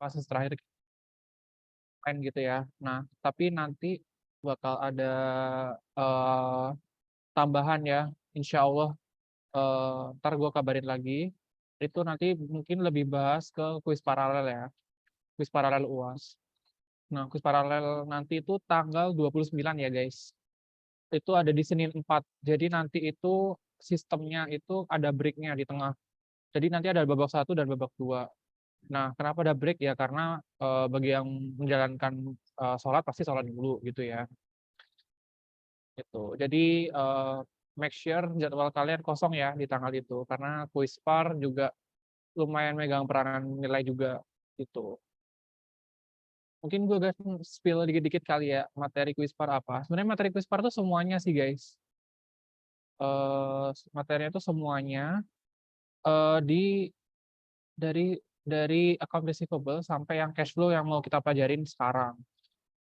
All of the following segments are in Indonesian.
fase terakhir main gitu ya. Nah, tapi nanti bakal ada, eee, tambahan ya, insya Allah, entar gue kabarin lagi. Itu nanti mungkin lebih bahas ke kuis paralel ya, kuis paralel UAS. Nah, kuis paralel nanti itu tanggal 29 ya, guys. Itu ada di Senin 4. Jadi nanti itu sistemnya itu ada break-nya di tengah. Jadi nanti ada babak 1 dan babak 2. Nah, kenapa ada break ya? Karena, bagi yang menjalankan, sholat pasti sholat dulu gitu ya, gitu. Jadi, make sure jadwal kalian kosong ya di tanggal itu, karena kuis par juga lumayan megang peranan nilai juga, gitu. Mungkin gue guys spill dikit-dikit kali ya, materi kuis par apa. Sebenarnya materi kuis par tuh semuanya sih guys. Materinya itu semuanya, di dari account receivable sampai yang cash flow yang mau kita pelajarin sekarang,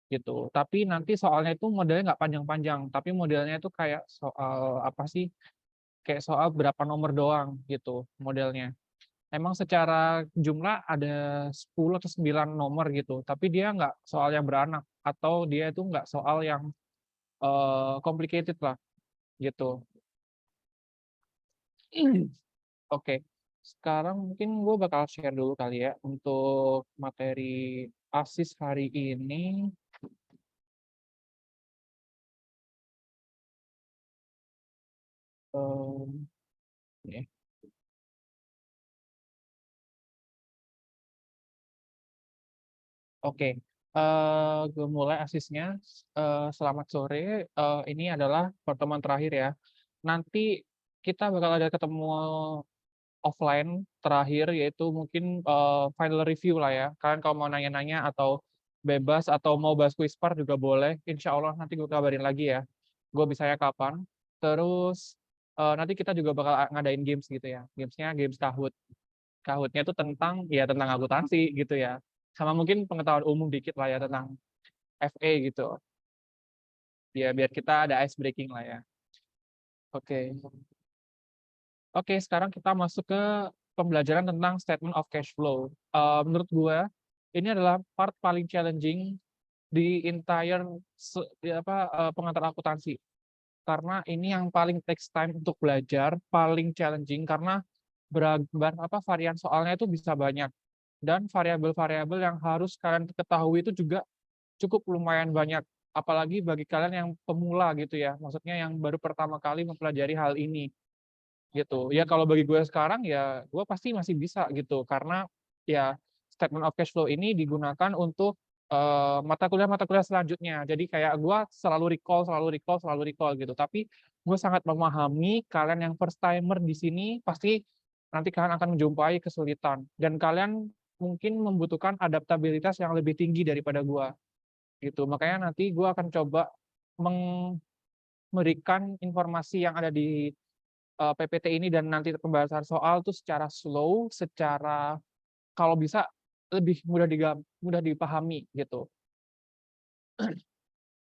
gitu. Tapi nanti soalnya itu modelnya nggak panjang-panjang, tapi modelnya itu kayak soal apa sih, kayak soal berapa nomor doang gitu modelnya. Emang secara jumlah ada 10 atau 9 nomor gitu, tapi dia nggak soal yang beranak atau dia itu nggak soal yang, complicated lah, gitu. Oke, sekarang mungkin gue bakal share dulu kali ya untuk materi ASIS hari ini. Ini. Oke, gue mulai ASIS-nya. Selamat sore, ini adalah pertemuan terakhir ya. Nanti kita bakal ada ketemu offline terakhir, yaitu mungkin, final review lah ya. Kalian kalau mau nanya-nanya atau bebas atau mau bahas Quiz-Par juga boleh, insya Allah nanti gue kabarin lagi ya, gue bisanya kapan. Terus, nanti kita juga bakal ngadain games gitu ya, games-nya games Kahoot. Kahoot-nya itu tentang ya tentang akuntansi gitu ya, sama mungkin pengetahuan umum dikit lah ya tentang FE gitu, ya biar kita ada ice breaking lah ya. Oke. Oke, sekarang kita masuk ke pembelajaran tentang statement of cash flow. Menurut gue, ini adalah part paling challenging di entire pengantar akuntansi. Karena ini yang paling takes time untuk belajar, paling challenging karena varian soalnya itu bisa banyak. Dan variabel-variabel yang harus kalian ketahui itu juga cukup lumayan banyak. Apalagi bagi kalian yang pemula gitu ya, maksudnya yang baru pertama kali mempelajari hal ini gitu. Ya kalau bagi gue sekarang ya gue pasti masih bisa gitu karena ya statement of cash flow ini digunakan untuk mata kuliah selanjutnya. Jadi kayak gue selalu recall gitu. Tapi gue sangat memahami kalian yang first timer di sini pasti nanti kalian akan menjumpai kesulitan dan kalian mungkin membutuhkan adaptabilitas yang lebih tinggi daripada gue gitu. Makanya nanti gue akan coba memberikan informasi yang ada di PPT ini dan nanti pembahasan soal tuh secara slow, secara kalau bisa lebih mudah dipahami gitu.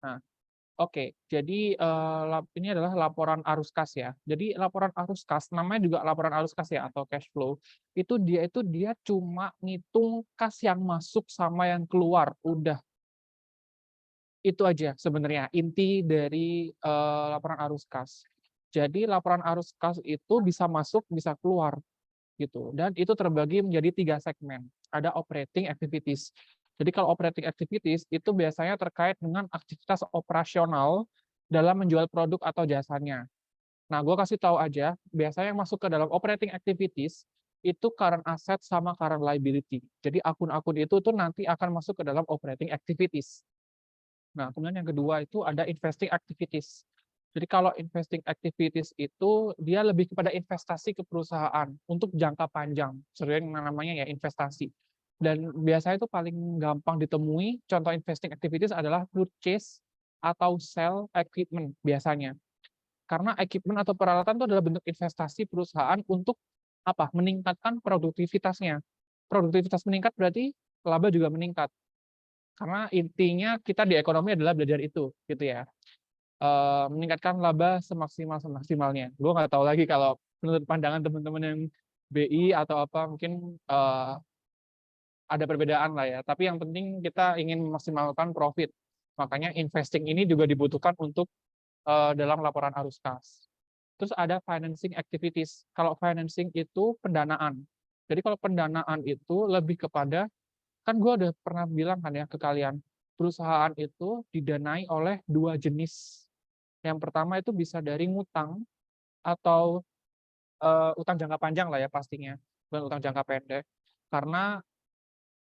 Nah, oke. Jadi, ini adalah laporan arus kas ya. Jadi laporan arus kas, namanya juga laporan arus kas ya atau cash flow, itu dia cuma ngitung kas yang masuk sama yang keluar, udah. Itu aja sebenarnya inti dari, laporan arus kas. Jadi laporan arus kas itu bisa masuk, bisa keluar. Gitu. Dan itu terbagi menjadi 3 segmen. Ada operating activities. Jadi kalau operating activities itu biasanya terkait dengan aktivitas operasional dalam menjual produk atau jasanya. Nah, gue kasih tahu aja, biasanya yang masuk ke dalam operating activities itu current asset sama current liability. Jadi akun-akun itu tuh nanti akan masuk ke dalam operating activities. Nah, kemudian yang kedua itu ada investing activities. Jadi kalau investing activities itu dia lebih kepada investasi ke perusahaan untuk jangka panjang, sering namanya ya investasi. Dan biasanya itu paling gampang ditemui, contoh investing activities adalah purchase atau sell equipment biasanya. Karena equipment atau peralatan itu adalah bentuk investasi perusahaan untuk apa? Meningkatkan produktivitasnya. Produktivitas meningkat berarti laba juga meningkat. Karena intinya kita di ekonomi adalah belajar itu, gitu ya. Meningkatkan laba semaksimalnya. Gue nggak tahu lagi kalau menurut pandangan teman-teman yang BI atau apa, mungkin ada perbedaan lah ya, tapi yang penting kita ingin memaksimalkan profit. Makanya investing ini juga dibutuhkan untuk dalam laporan arus kas. Terus ada financing activities. Kalau financing itu pendanaan. Jadi kalau pendanaan itu lebih kepada, kan gue udah pernah bilang kan ya ke kalian, perusahaan itu didanai oleh dua jenis. Yang pertama itu bisa dari ngutang atau utang jangka panjang lah ya pastinya, bukan utang jangka pendek. Karena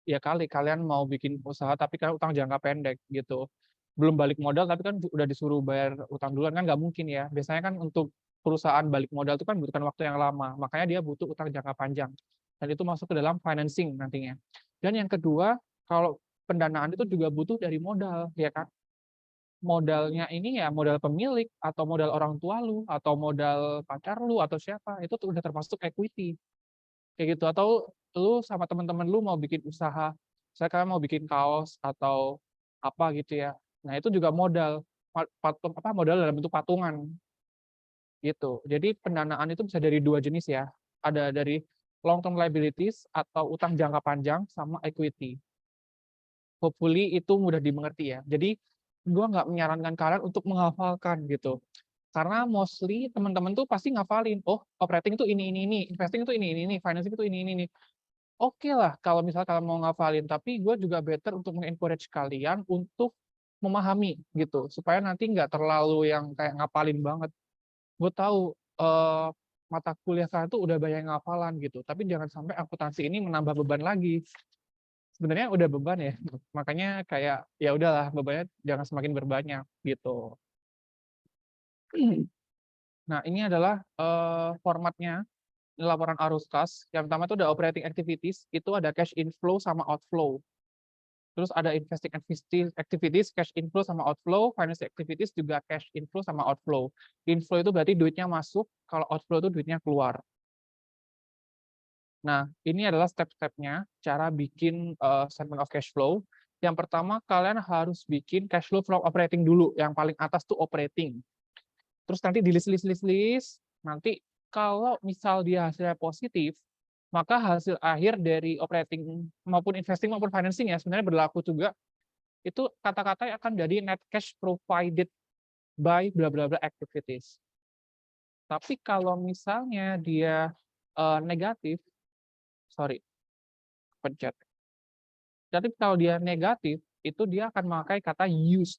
ya kali kalian mau bikin usaha tapi kan utang jangka pendek gitu. Belum balik modal tapi kan udah disuruh bayar utang duluan, kan nggak mungkin ya. Biasanya kan untuk perusahaan balik modal itu kan butuhkan waktu yang lama, makanya dia butuh utang jangka panjang. Dan itu masuk ke dalam financing nantinya. Dan yang kedua, kalau pendanaan itu juga butuh dari modal, ya kan? Modalnya ini ya modal pemilik atau modal orang tua lu atau modal pacar lu atau siapa, itu tuh udah termasuk equity. Kayak gitu, atau lu sama teman-teman lu mau bikin usaha, misalnya kalian mau bikin kaos atau apa gitu ya. Nah, itu juga modal, modal dalam bentuk patungan gitu. Jadi pendanaan itu bisa dari dua jenis ya. Ada dari long term liabilities atau utang jangka panjang sama equity. Hopefully itu mudah dimengerti ya. Jadi gua nggak menyarankan kalian untuk menghafalkan gitu. Karena mostly teman-teman tuh pasti ngafalin, oh operating itu ini, investing itu ini, financing itu ini. Oke lah kalau misalnya kalian mau ngafalin, tapi gue juga better untuk encourage kalian untuk memahami gitu, supaya nanti nggak terlalu yang kayak ngapalin banget. Gue tahu mata kuliah kalian tuh udah banyak ngafalan gitu, tapi jangan sampai akuntansi ini menambah beban lagi. Sebenarnya udah beban ya, makanya kayak ya udahlah bebannya jangan semakin berbanyak gitu. Nah ini adalah formatnya laporan arus kas. Yang pertama itu ada operating activities, itu ada cash inflow sama outflow. Terus ada investing activities, cash inflow sama outflow, financing activities juga cash inflow sama outflow. Inflow itu berarti duitnya masuk, kalau outflow itu duitnya keluar. Nah, ini adalah step-stepnya cara bikin statement of cash flow. Yang pertama, kalian harus bikin cash flow from operating dulu. Yang paling atas tuh operating. Terus nanti di list, nanti kalau misal dia hasilnya positif, maka hasil akhir dari operating maupun investing maupun financing ya sebenarnya berlaku juga, itu kata-kata akan jadi net cash provided by bla bla bla activities. Tapi kalau misalnya dia negatif, sorry, pencet. Jadi kalau dia negatif, itu dia akan memakai kata used.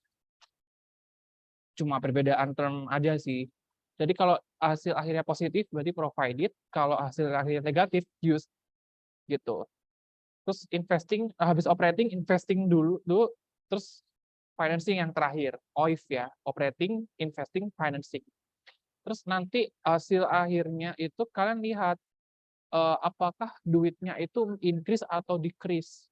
Cuma perbedaan term aja sih. Jadi kalau hasil akhirnya positif berarti provided, kalau hasil akhirnya negatif used gitu. Terus investing habis operating investing dulu terus financing yang terakhir, OIF ya, operating, investing, financing. Terus nanti hasil akhirnya itu kalian lihat apakah duitnya itu increase atau decrease.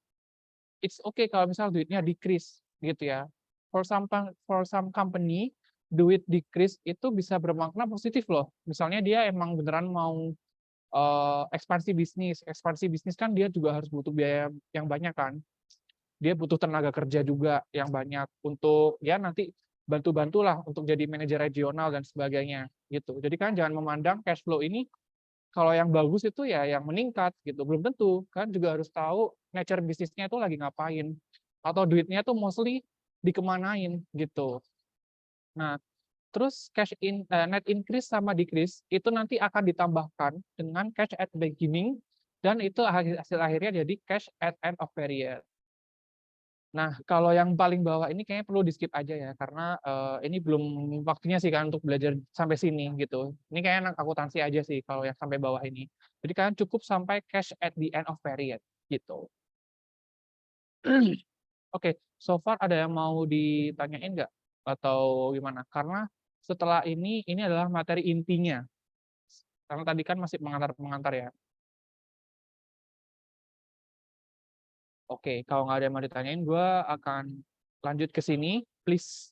It's okay kalau misal duitnya decrease gitu ya. For some company duit decrease itu bisa bermakna positif loh. Misalnya dia emang beneran mau ekspansi bisnis kan dia juga harus butuh biaya yang banyak kan. Dia butuh tenaga kerja juga yang banyak untuk ya nanti bantu-bantulah untuk jadi manajer regional dan sebagainya gitu. Jadi kan jangan memandang cash flow ini kalau yang bagus itu ya yang meningkat gitu. Belum tentu, kan juga harus tahu nature bisnisnya itu lagi ngapain atau duitnya tuh mostly dikemanain gitu. Nah, terus net increase sama decrease itu nanti akan ditambahkan dengan cash at beginning dan itu hasil akhirnya jadi cash at end of period. Nah, kalau yang paling bawah ini kayaknya perlu di-skip aja ya karena ini belum waktunya sih kan untuk belajar sampai sini gitu. Ini kayaknya anak akuntansi aja sih kalau yang sampai bawah ini. Jadi kalian cukup sampai cash at the end of period gitu. Oke, so far ada yang mau ditanyain nggak atau gimana? Karena setelah ini adalah materi intinya. Karena tadi kan masih pengantar-pengantar ya. Oke, kalau nggak ada yang mau ditanyain, gue akan lanjut ke sini. Please,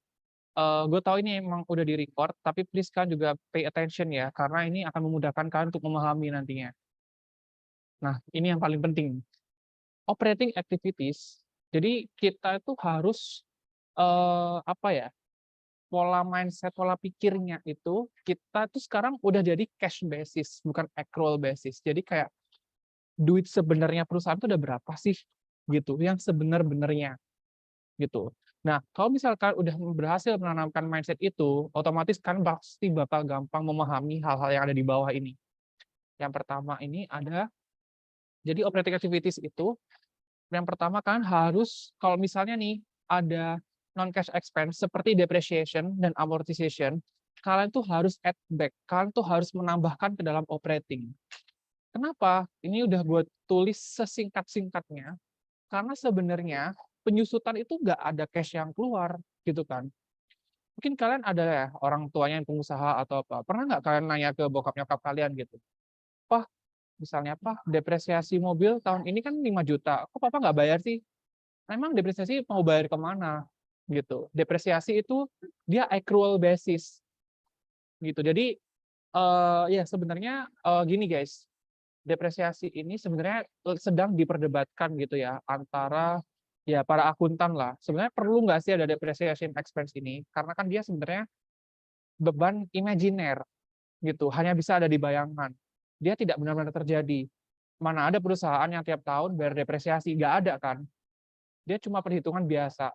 gue tahu ini emang udah di-record, tapi please kan juga pay attention ya, karena ini akan memudahkan kalian untuk memahami nantinya. Nah, ini yang paling penting. Operating activities, jadi kita itu harus, apa ya, pola mindset, pola pikirnya itu, kita tuh sekarang udah jadi cash basis, bukan accrual basis. Jadi kayak, duit sebenarnya perusahaan itu udah berapa sih? gitu, yang sebenar-benarnya gitu. Nah, kalau misalkan udah berhasil menanamkan mindset itu, otomatis kan pasti bakal gampang memahami hal-hal yang ada di bawah ini. Yang pertama ini ada, jadi operating activities itu, yang pertama kan harus, kalau misalnya nih ada non-cash expense seperti depreciation dan amortization, kalian tuh harus add back, kalian tuh harus menambahkan ke dalam operating. Kenapa? Ini udah gue tulis sesingkat-singkatnya, karena sebenarnya penyusutan itu nggak ada cash yang keluar, gitu kan. Mungkin kalian ada ya orang tuanya yang pengusaha atau apa. Pernah nggak kalian nanya ke bokap nyokap kalian gitu? Pak, misalnya apa, depresiasi mobil tahun ini kan 5 juta. Kok papa nggak bayar sih? Emang depresiasi mau bayar kemana? Gitu. Depresiasi itu dia accrual basis. Gitu. Jadi ya sebenarnya gini guys, depresiasi ini sebenarnya sedang diperdebatkan gitu ya antara ya para akuntan lah. Sebenarnya perlu nggak sih ada depreciation expense ini? Karena kan dia sebenarnya beban imajiner gitu, hanya bisa ada di bayangan. Dia tidak benar-benar terjadi. Mana ada perusahaan yang tiap tahun bayar depresiasi, nggak ada kan? Dia cuma perhitungan biasa.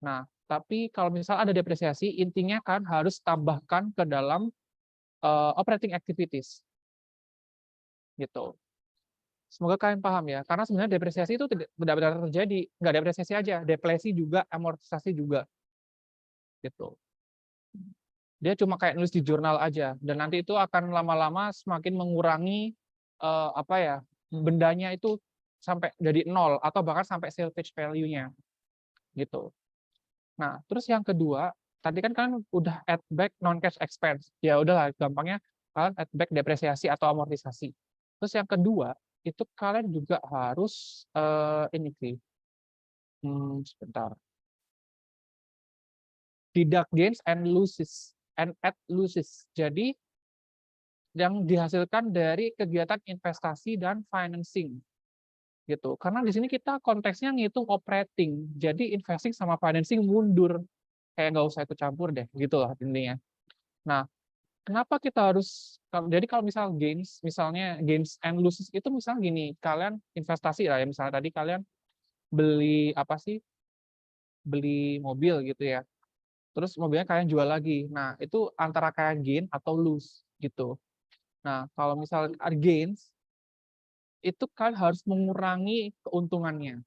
Nah, tapi kalau misal ada depresiasi, intinya kan harus tambahkan ke dalam operating activities gitu. Semoga kalian paham ya, karena sebenarnya depresiasi itu tidak benar-benar terjadi, nggak depresiasi aja, deflasi juga, amortisasi juga, gitu. Dia cuma kayak nulis di jurnal aja, dan nanti itu akan lama-lama semakin mengurangi apa ya, bendanya itu sampai jadi nol atau bahkan sampai salvage value-nya, gitu. Nah, terus yang kedua, tadi kan kalian udah add back non cash expense, ya udahlah gampangnya kalian add back depresiasi atau amortisasi. Terus yang kedua, itu kalian juga harus ini sih, sebentar, deduct gains and losses and add losses. Jadi yang dihasilkan dari kegiatan investasi dan financing gitu. Karena di sini kita konteksnya ngitung operating, jadi investing sama financing mundur, kayak nggak usah ikut campur deh, gitulah intinya. Nah, kenapa kita harus, jadi kalau misal gains, misalnya gains and losses itu misalnya gini, kalian investasi lah ya, misalnya tadi kalian beli apa sih, beli mobil gitu ya, terus mobilnya kalian jual lagi. Nah, itu antara kayak gain atau lose gitu. Nah, kalau misal gains, itu kan harus mengurangi keuntungannya.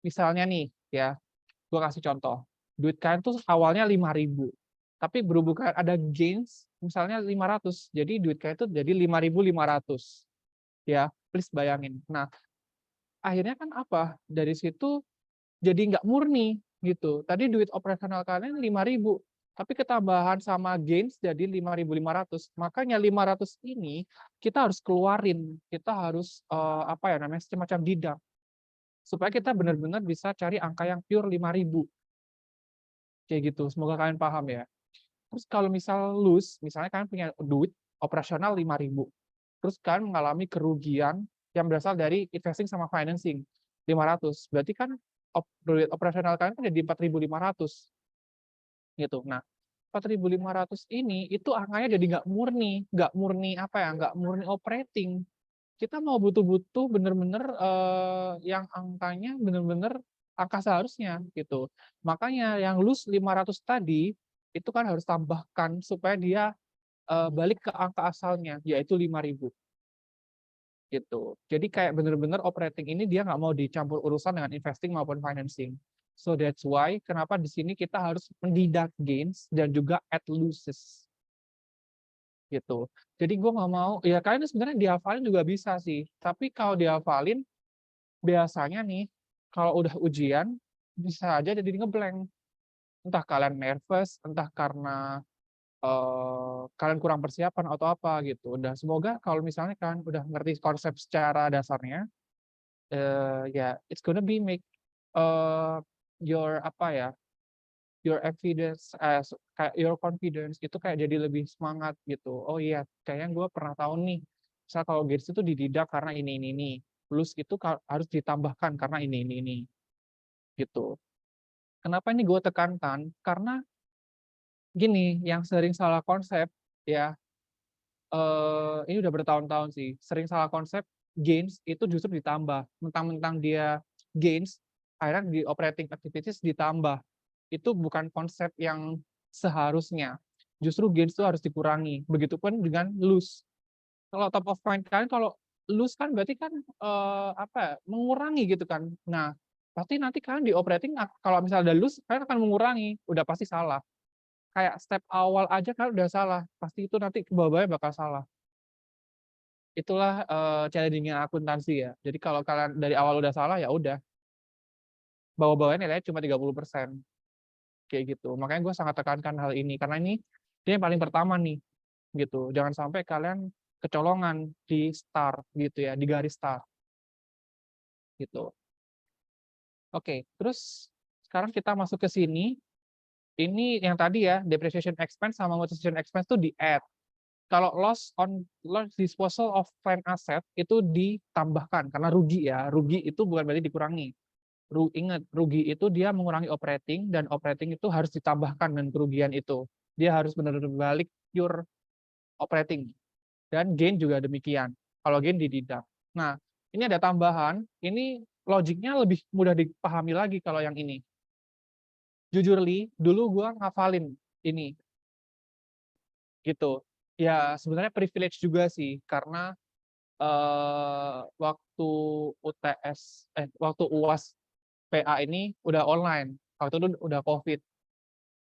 Misalnya nih, ya, gue kasih contoh. Duit kalian tuh awalnya 5.000, tapi berhubung ada gains, misalnya 500, jadi duit kalian tuh jadi 5.500. Ya, please bayangin. Nah, akhirnya kan apa? Dari situ jadi nggak murni gitu. Tadi duit operasional kalian 5.000, tapi ketambahan sama gains jadi 5.500. Makanya 500 ini kita harus keluarin, kita harus apa ya namanya, semacam deduct supaya kita benar-benar bisa cari angka yang pure 5.000. Kayak gitu. Semoga kalian paham ya. Terus kalau misal lose, misalnya kalian punya duit operasional 5.000, terus kalian mengalami kerugian yang berasal dari investing sama financing 500, berarti kan duit operasional kalian kan jadi 4.500 gitu. Nah, 4.500 ini itu angkanya jadi nggak murni apa ya, nggak murni operating. Kita mau butuh-butuh bener-bener yang angkanya bener-bener angka seharusnya gitu. Makanya yang lose 500 tadi itu kan harus tambahkan supaya dia balik ke angka asalnya, yaitu 5.000 gitu. Jadi kayak bener-bener operating ini dia nggak mau dicampur urusan dengan investing maupun financing. So that's why kenapa di sini kita harus mendeduct gains dan juga add losses gitu. Jadi gue nggak mau, ya kalian sebenarnya dihafalin juga bisa sih. Tapi kalau dihafalin biasanya nih kalau udah ujian bisa aja jadi ngeblank. Entah kalian nervous, entah karena kalian kurang persiapan atau apa gitu. Dan semoga kalau misalnya kalian udah ngerti konsep secara dasarnya, ya it's gonna be make your apa ya, your evidence, kayak your confidence itu kayak jadi lebih semangat gitu. Oh iya, kayaknya gue pernah tahu nih, misal kalau gains itu dididak karena ini, plus itu harus ditambahkan karena ini, gitu. Kenapa ini gue tekankan? Karena gini, yang sering salah konsep ya, ini udah bertahun-tahun sih, sering salah konsep gains itu justru ditambah. Mentang-mentang dia gains, akhirnya di operating activities ditambah. Itu bukan konsep yang seharusnya. Justru gains itu harus dikurangi. Begitupun dengan lose. Kalau top of mind kalian kalau lose kan berarti kan mengurangi gitu kan. Nah, pasti nanti kalian di operating kalau misalnya ada lose kalian akan mengurangi, udah pasti salah. Kayak step awal aja kalian udah salah, pasti itu nanti ke bawahnya bakal salah. Itulah challenging-nya akuntansi ya. Jadi kalau kalian dari awal udah salah ya udah, bawah-bawahnya nilainya cuma 30%. Kayak gitu. Makanya gue sangat tekankan hal ini karena ini dia yang paling pertama nih gitu. Jangan sampai kalian kecolongan di start gitu ya, di garis start gitu. Oke, terus sekarang kita masuk ke sini. Ini yang tadi ya, depreciation expense sama amortization expense itu di-add. Kalau loss disposal of plant asset itu ditambahkan karena rugi ya. Rugi itu bukan berarti dikurangi. Ingat, rugi itu dia mengurangi operating dan operating itu harus ditambahkan dengan kerugian itu. Dia harus benar-benar balik pure operating. Dan gain juga demikian. Kalau gain dideduct. Nah, ini ada tambahan, ini logiknya lebih mudah dipahami lagi kalau yang ini. Jujur Li, dulu gua ngafalin ini. Gitu. Ya, sebenarnya privilege juga sih karena waktu waktu UAS PA ini udah online. Waktu itu udah COVID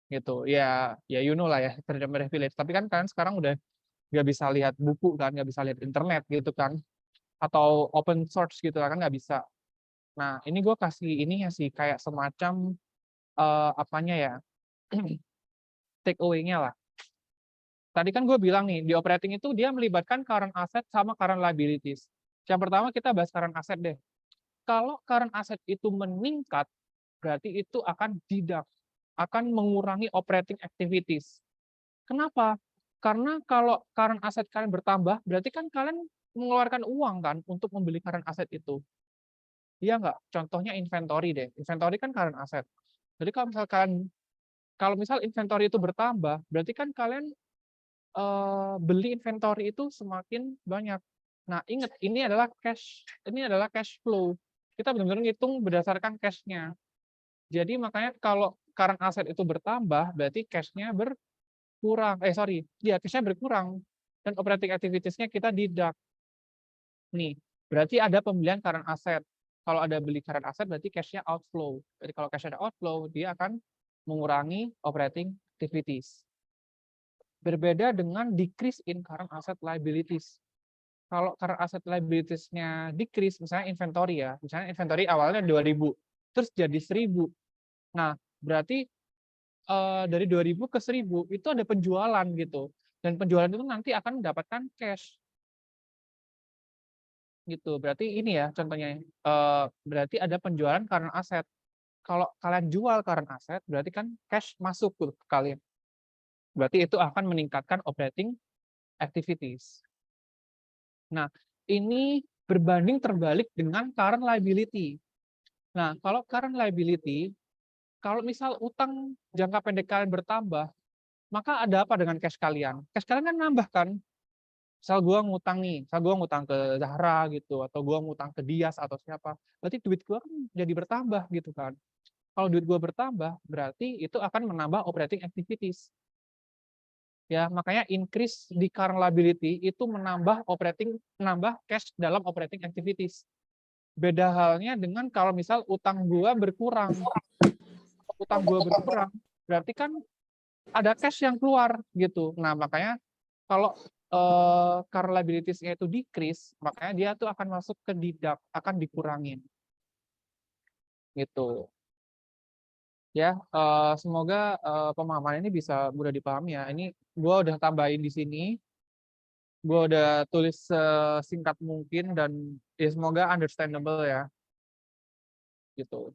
gitu. Ya, ya you know lah ya, privilege. Tapi kan kalian sekarang udah nggak bisa lihat buku kan, nggak bisa lihat internet gitu kan, atau open source gitu kan nggak bisa. Nah, ini gue kasih ini ya sih kayak semacam apanya ya, take away-nya lah. Tadi kan gue bilang nih, di operating itu dia melibatkan current asset sama current liabilities. Yang pertama kita bahas current asset deh. Kalau current asset itu meningkat, berarti itu akan deduct, akan mengurangi operating activities. Kenapa? Karena kalau current asset kalian bertambah, berarti kan kalian mengeluarkan uang kan untuk membeli current asset itu. Iya nggak? Contohnya inventory deh. Inventory kan current asset. Jadi kalau misal inventory itu bertambah, berarti kan kalian beli inventory itu semakin banyak. Nah, ingat ini adalah cash flow. Kita benar-benar ngitung berdasarkan cash-nya. Jadi makanya kalau current asset itu bertambah, berarti cash-nya berkurang. Iya cash-nya berkurang dan operating activities-nya kita deduct. Nih, berarti ada pembelian current asset. Kalau ada beli current asset berarti cash-nya outflow. Jadi kalau cash ada outflow, dia akan mengurangi operating activities. Berbeda dengan decrease in current asset liabilities. Kalau current asset liabilities-nya decrease, misalnya inventory ya, misalnya inventory awalnya 2.000, terus jadi 1.000. Nah, berarti dari 2.000 ke 1.000 itu ada penjualan gitu. Dan penjualan itu nanti akan mendapatkan cash. Gitu. Berarti ini ya contohnya. Berarti ada penjualan current asset. Kalau kalian jual current asset, berarti kan cash masuk ke kalian. Berarti itu akan meningkatkan operating activities. Nah, ini berbanding terbalik dengan current liability. Nah, kalau current liability, kalau misal utang jangka pendek kalian bertambah, maka ada apa dengan cash kalian? Cash kalian kan nambah kan? Misal gue ngutang nih, misal gue ngutang ke Zahra gitu, atau gue ngutang ke Dias atau siapa, berarti duit gue kan jadi bertambah gitu kan. Kalau duit gue bertambah, berarti itu akan menambah operating activities. Ya, makanya increase di current liability itu menambah cash dalam operating activities. Beda halnya dengan kalau misal utang gua berkurang. Utang gua berkurang, berarti kan ada cash yang keluar gitu. Nah, makanya kalau current liabilities-nya itu decrease, makanya dia tuh akan masuk ke deduct, akan dikurangin. Gitu. Ya, semoga pemahaman ini bisa mudah dipahami ya. Ini gua udah tambahin di sini. Gue udah tulis sesingkat mungkin dan ya semoga understandable ya gitu.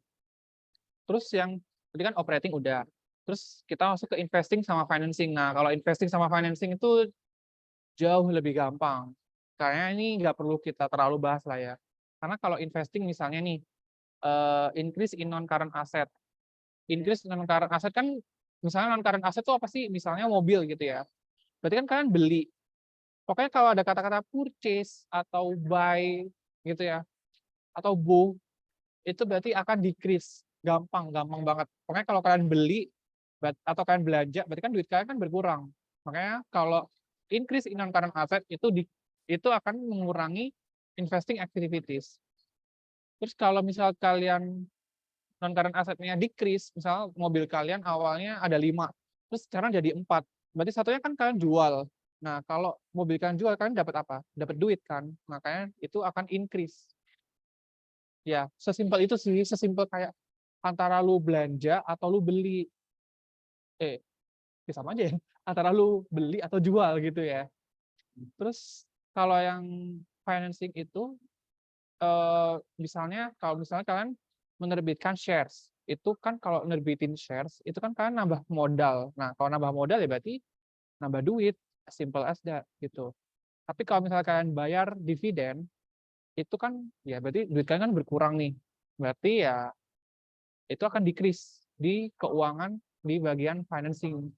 Terus yang tadi kan operating udah. Terus kita masuk ke investing sama financing. Nah, kalau investing sama financing itu jauh lebih gampang. Kayaknya ini nggak perlu kita terlalu bahas lah ya. Karena kalau investing misalnya nih increase in non current asset. Increase in non current asset kan misalnya non current asset itu apa sih? Misalnya mobil gitu ya. Berarti kan kalian beli. Pokoknya kalau ada kata-kata purchase atau buy gitu ya, atau both itu berarti akan decrease. Gampang banget. Pokoknya kalau kalian beli atau kalian belanja, berarti kan duit kalian kan berkurang. Makanya kalau increase in non-current asset itu akan mengurangi investing activities. Terus kalau misal kalian non-current assetnya decrease, misal mobil kalian awalnya ada 5, terus sekarang jadi 4, berarti satunya kan kalian jual. Nah, kalau mobil kalian jual, kalian dapat apa? Dapat duit kan, makanya itu akan increase. Ya, sesimpel itu sih, sesimpel kayak antara lu belanja atau lu beli. Sama aja ya, antara lu beli atau jual gitu ya. Terus kalau yang financing itu, misalnya kalian menerbitkan shares, itu kan kalau nerbitin shares, itu kan kalian nambah modal. Nah, kalau nambah modal ya berarti nambah duit, simple as that gitu. Tapi kalau misalnya kalian bayar dividen, itu kan ya berarti duit kalian kan berkurang nih. Berarti ya itu akan decrease di keuangan di bagian financing.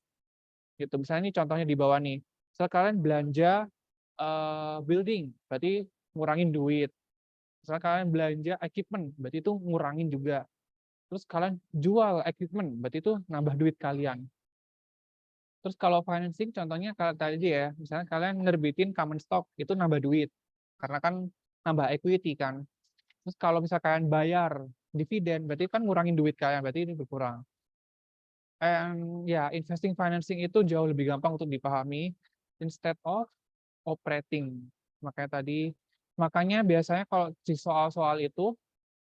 Gitu. Misalnya ini contohnya di bawah nih. Misal kalian belanja building, berarti ngurangin duit. Misal kalian belanja equipment, berarti itu ngurangin juga. Terus kalian jual equipment, berarti itu nambah duit kalian. Terus kalau financing contohnya kalau tadi ya, misalnya kalian nerbitin common stock, itu nambah duit. Karena kan nambah equity kan. Terus kalau misal kalian bayar dividen, berarti kan ngurangin duit kalian, berarti ini berkurang. Ya, investing financing itu jauh lebih gampang untuk dipahami instead of operating. Makanya biasanya kalau di soal-soal itu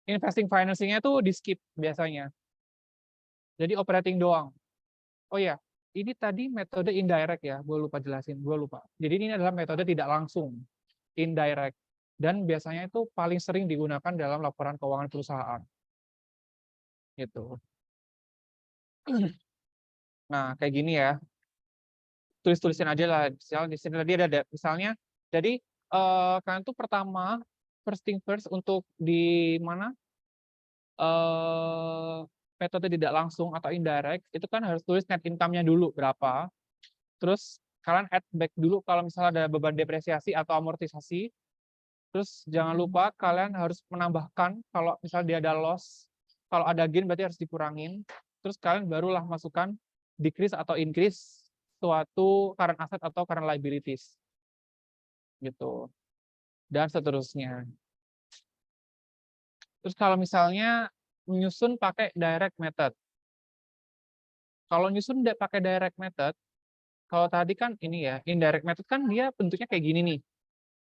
investing financing-nya itu di skip biasanya. Jadi operating doang. Oh ya, ini tadi metode indirect ya, gue lupa jelasin, gue lupa. Jadi ini adalah metode tidak langsung, indirect. Dan biasanya itu paling sering digunakan dalam laporan keuangan perusahaan. Gitu. Nah, kayak gini ya. Tulis-tulisin aja lah. Misalnya di sini tadi ada misalnya. Jadi kalian tuh pertama first thing first untuk di mana metode tidak langsung atau indirect itu kan harus tulis net income-nya dulu berapa. Terus kalian add back dulu kalau misalnya ada beban depresiasi atau amortisasi. Terus jangan lupa kalian harus menambahkan kalau misalnya dia ada loss, kalau ada gain berarti harus dikurangin. Terus kalian barulah masukkan decrease atau increase suatu current asset atau current liabilities. Gitu. Dan seterusnya. Terus kalau misalnya menyusun pakai direct method. Kalau nyusun pakai direct method, kalau tadi kan ini ya, indirect method kan dia bentuknya kayak gini nih.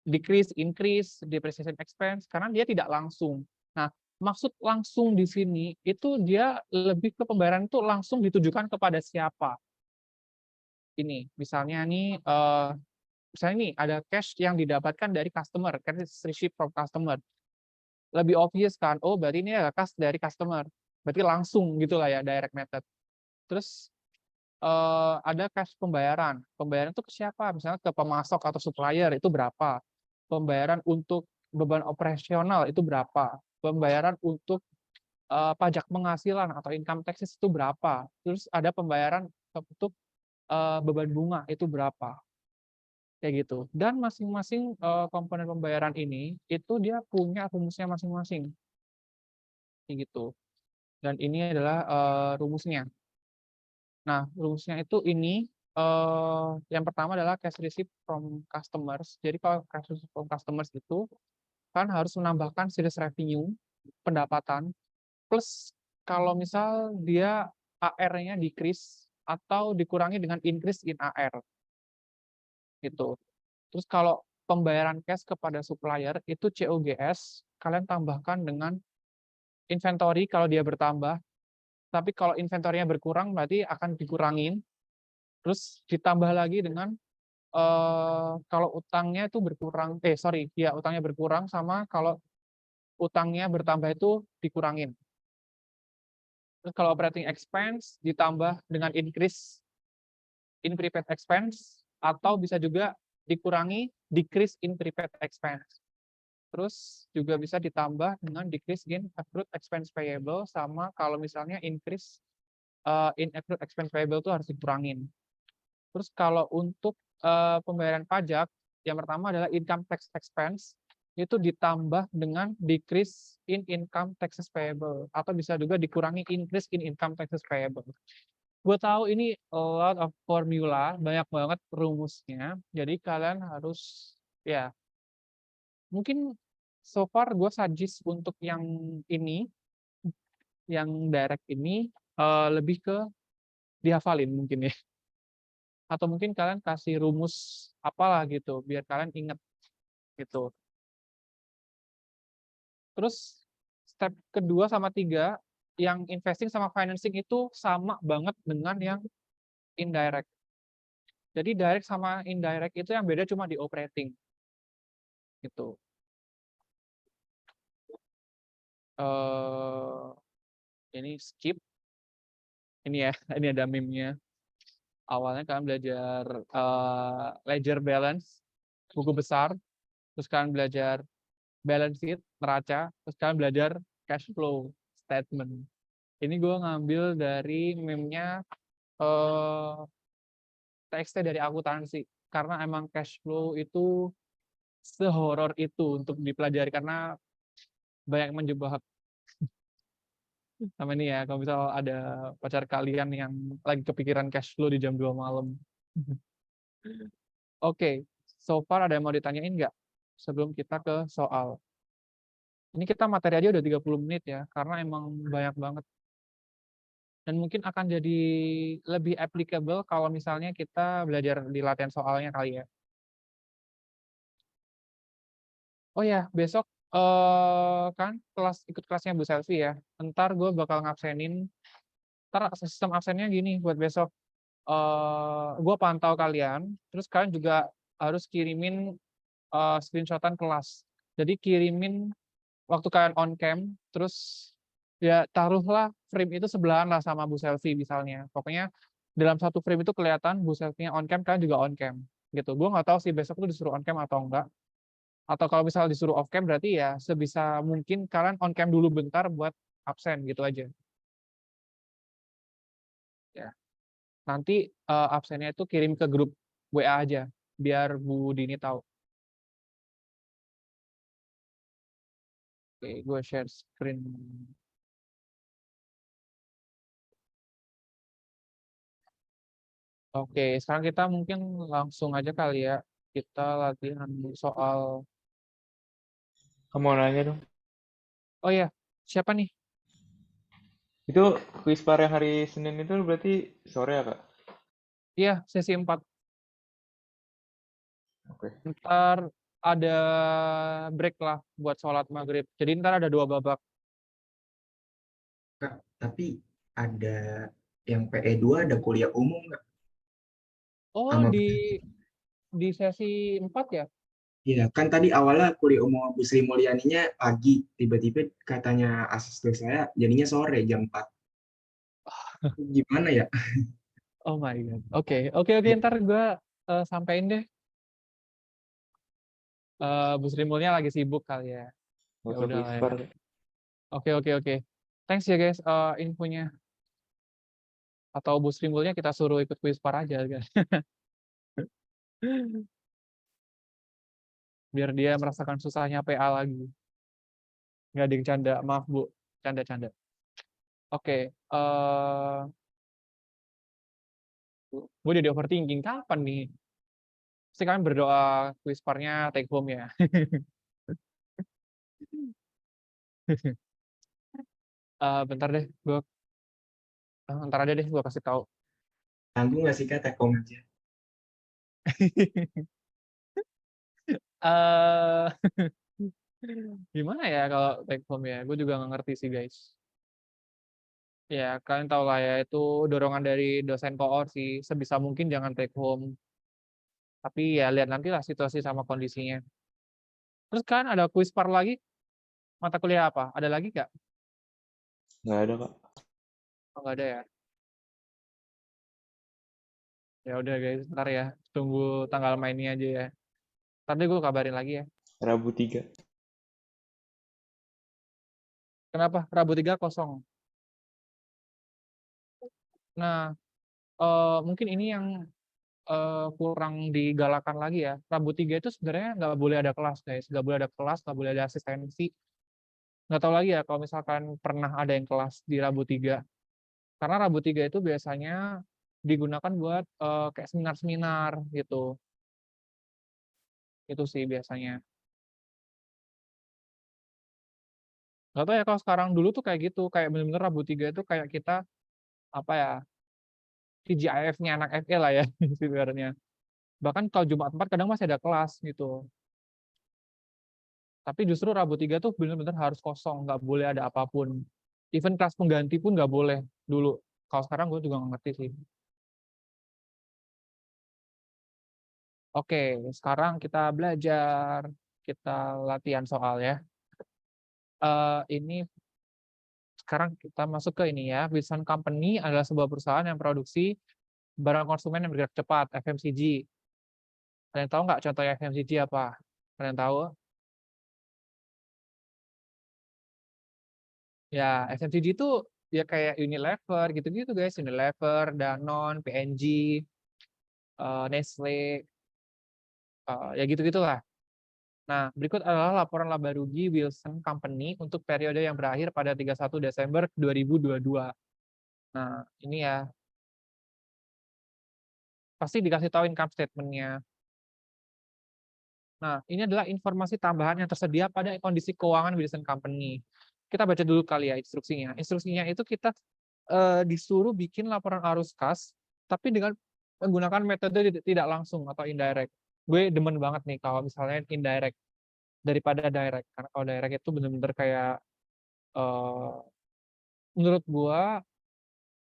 Decrease, increase, depreciation expense, karena dia tidak langsung. Nah, maksud langsung di sini, itu dia lebih ke pembayaran itu langsung ditujukan kepada siapa. Ini, misalnya nih, misalnya ini ada cash yang didapatkan dari customer, cash receipt from customer. Lebih obvious kan, oh berarti ini adalah cash dari customer. Berarti langsung gitu lah ya, direct method. Terus ada cash pembayaran. Pembayaran itu ke siapa? Misalnya ke pemasok atau supplier itu berapa? Pembayaran untuk beban operasional itu berapa? Pembayaran untuk pajak penghasilan atau income taxes itu berapa? Terus ada pembayaran untuk beban bunga itu berapa? Kayak gitu. Dan masing-masing komponen pembayaran ini itu dia punya rumusnya masing-masing. Kayak gitu. Dan ini adalah rumusnya. Nah, rumusnya itu ini yang pertama adalah cash receipt from customers. Jadi kalau cash receipt from customers itu kan harus menambahkan sales revenue, pendapatan, plus kalau misal dia AR-nya decrease atau dikurangi dengan increase in AR. Gitu. Terus kalau pembayaran cash kepada supplier itu COGS, kalian tambahkan dengan inventory kalau dia bertambah, tapi kalau inventory-nya berkurang berarti akan dikurangin. Terus ditambah lagi dengan kalau utangnya itu berkurang, utangnya berkurang sama kalau utangnya bertambah itu dikurangin. Terus kalau operating expense ditambah dengan increase in prepaid expense atau bisa juga dikurangi decrease in prepaid expense. Terus juga bisa ditambah dengan decrease in accrued expense payable sama kalau misalnya increase in accrued expense payable itu harus dikurangin. Terus kalau untuk pembayaran pajak, yang pertama adalah income tax expense, itu ditambah dengan decrease in income taxes payable, atau bisa juga dikurangi increase in income taxes payable. Gue tahu ini a lot of formula, banyak banget rumusnya, jadi kalian harus ya mungkin so far gue suggest untuk yang ini, yang direct ini lebih ke dihafalin mungkin ya, atau mungkin kalian kasih rumus apalah gitu biar kalian inget gitu. Terus step kedua sama tiga, yang investing sama financing itu sama banget dengan yang indirect. Jadi direct sama indirect itu yang beda cuma di operating gitu. Ini skip. Ini ya, ini ada meme-nya. Awalnya kalian belajar ledger balance, buku besar, terus kalian belajar balance sheet, neraca, terus kalian belajar cash flow statement. Ini gue ngambil dari meme-nya TXT dari akuntansi, karena emang cash flow itu sehoror itu untuk dipelajari karena banyak menjebak. Sama ini ya, kalau misal ada pacar kalian yang lagi kepikiran cash flow di jam 2 malam. Oke, so far ada yang mau ditanyain nggak sebelum kita ke soal? Ini kita materi aja udah 30 menit ya, karena emang banyak banget. Dan mungkin akan jadi lebih applicable kalau misalnya kita belajar di latihan soalnya kali ya. Oh ya, besok kan ikut kelasnya Bu Selvi ya. Ntar gue bakal ngabsenin. Ntar sistem absennya gini buat besok. Gue pantau kalian, terus kalian juga harus kirimin screenshotan kelas. Jadi kirimin waktu kalian on cam, terus ya taruhlah frame itu sebelahan lah sama Bu Selvi misalnya. Pokoknya dalam satu frame itu kelihatan Bu Selvi-nya on cam, kalian juga on cam. Gitu. Gue nggak tahu sih besok tuh disuruh on cam atau enggak. Atau kalau misalnya disuruh off cam berarti ya sebisa mungkin kalian on cam dulu bentar buat absen gitu aja. Ya. Nanti absennya itu kirim ke grup WA aja biar Bu Dini tahu. Oke, gue share screen. Oke, sekarang kita mungkin langsung aja kali ya. Kita latihan soal. Kamu mau nanya dong. Oh ya, siapa nih? Itu kuis par yang hari Senin itu berarti sore ya, Kak? Iya, sesi 4. Oke. Ntar ada break lah buat sholat maghrib. Jadi ntar ada 2 babak. Kak, tapi ada yang PE2 ada kuliah umum nggak? Oh, Sama di sesi 4 ya? ya kan tadi awalnya kuliah umum Bu Sri Mulyaninya pagi, tiba-tiba katanya asisten saya jadinya sore jam 4. Gimana ya? Oh my God. Oke, ntar gue sampein deh. Bu Sri Mulya lagi sibuk kali ya. Nggak Ya usah udah kuis lah ya. par. Oke. Thanks ya guys infonya. Atau Bu Sri Mulya kita suruh ikut quiz par aja guys. Biar dia merasakan susahnya PA lagi. Nggak ada yang canda, maaf Bu. Canda-canda. Oke, gue jadi overthinking. Kapan nih? Pasti kalian berdoa quiz parnya take home ya. Bentar deh, gue ntar aja deh gue kasih tahu. Tanggung nggak sih Kak Tekom aja? eh Gimana ya kalau take home ya? Gue juga nggak ngerti sih guys. Ya kalian tahu lah ya itu dorongan dari dosen koor sih. Sebisa mungkin jangan take home. Tapi ya lihat nanti lah situasi sama kondisinya. Terus kan ada quiz par lagi? Mata kuliah apa? Ada lagi nggak? Nggak ada, Kak. Oh, nggak ada ya. Ya udah guys, ntar ya. Tunggu tanggal mainnya aja ya. Tadi gue kabarin lagi ya. Rabu 3. Kenapa? Rabu 3 kosong. Nah, mungkin ini yang kurang digalakan lagi ya. Rabu 3 itu sebenarnya nggak boleh ada kelas, guys. Nggak boleh ada kelas, nggak boleh ada asistensi. Nggak tahu lagi ya kalau misalkan pernah ada yang kelas di Rabu 3. Karena Rabu 3 itu biasanya digunakan buat kayak seminar-seminar gitu. Itu sih biasanya. Nggak tahu ya kalau sekarang, dulu tuh kayak gitu, kayak bener-bener Rabu 3 itu kayak kita apa ya, TGIF-nya anak FE lah ya sebenarnya. Bahkan kalau Jumat 4 kadang masih ada kelas gitu. Tapi justru Rabu 3 tuh bener-bener harus kosong, nggak boleh ada apapun. Even kelas pengganti pun nggak boleh dulu. Kalau sekarang gue juga nggak ngerti sih. Oke, sekarang kita belajar, kita latihan soal ya. Ini sekarang kita masuk ke ini ya. Wilson Company adalah sebuah perusahaan yang produksi barang konsumen yang bergerak cepat, FMCG. Kalian tahu nggak contohnya FMCG apa? Kalian tahu? Ya, FMCG itu ya kayak Unilever gitu-gitu guys. Unilever, Danone, P&G, Nestle, ya gitu-gitulah. Nah, berikut adalah laporan laba rugi Wilson Company untuk periode yang berakhir pada 31 Desember 2022. Nah, ini ya, pasti dikasih tahu income statement-nya. Nah, ini adalah informasi tambahan yang tersedia pada kondisi keuangan Wilson Company. Kita baca dulu kali ya instruksinya. Instruksinya itu kita disuruh bikin laporan arus kas, tapi dengan menggunakan metode tidak langsung atau indirect. Gue demen banget nih kalau misalnya indirect daripada direct. Karena kalau direct itu bener-bener kayak eh, menurut gue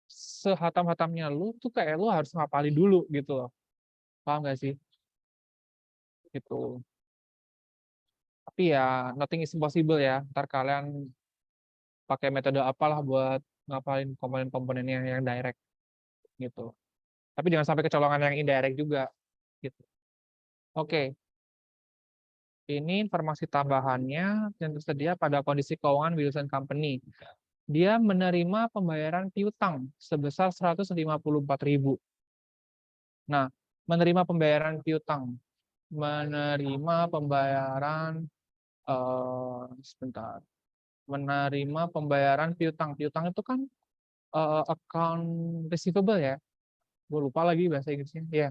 sehatam-hatamnya lu tuh kayak lu harus ngapalin dulu gitu loh. Paham gak sih? Gitu. Tapi ya nothing is impossible ya. Ntar kalian pakai metode apalah buat ngapalin komponen-komponennya yang direct gitu. Tapi jangan sampai kecolongan yang indirect juga gitu. Oke, ini informasi tambahannya yang tersedia pada kondisi keuangan Wilson Company. Dia menerima pembayaran piutang sebesar 154.000. Nah, menerima pembayaran piutang, menerima pembayaran sebentar, menerima pembayaran piutang. Piutang itu kan account receivable ya. Gue lupa lagi bahasa Inggrisnya. Ya,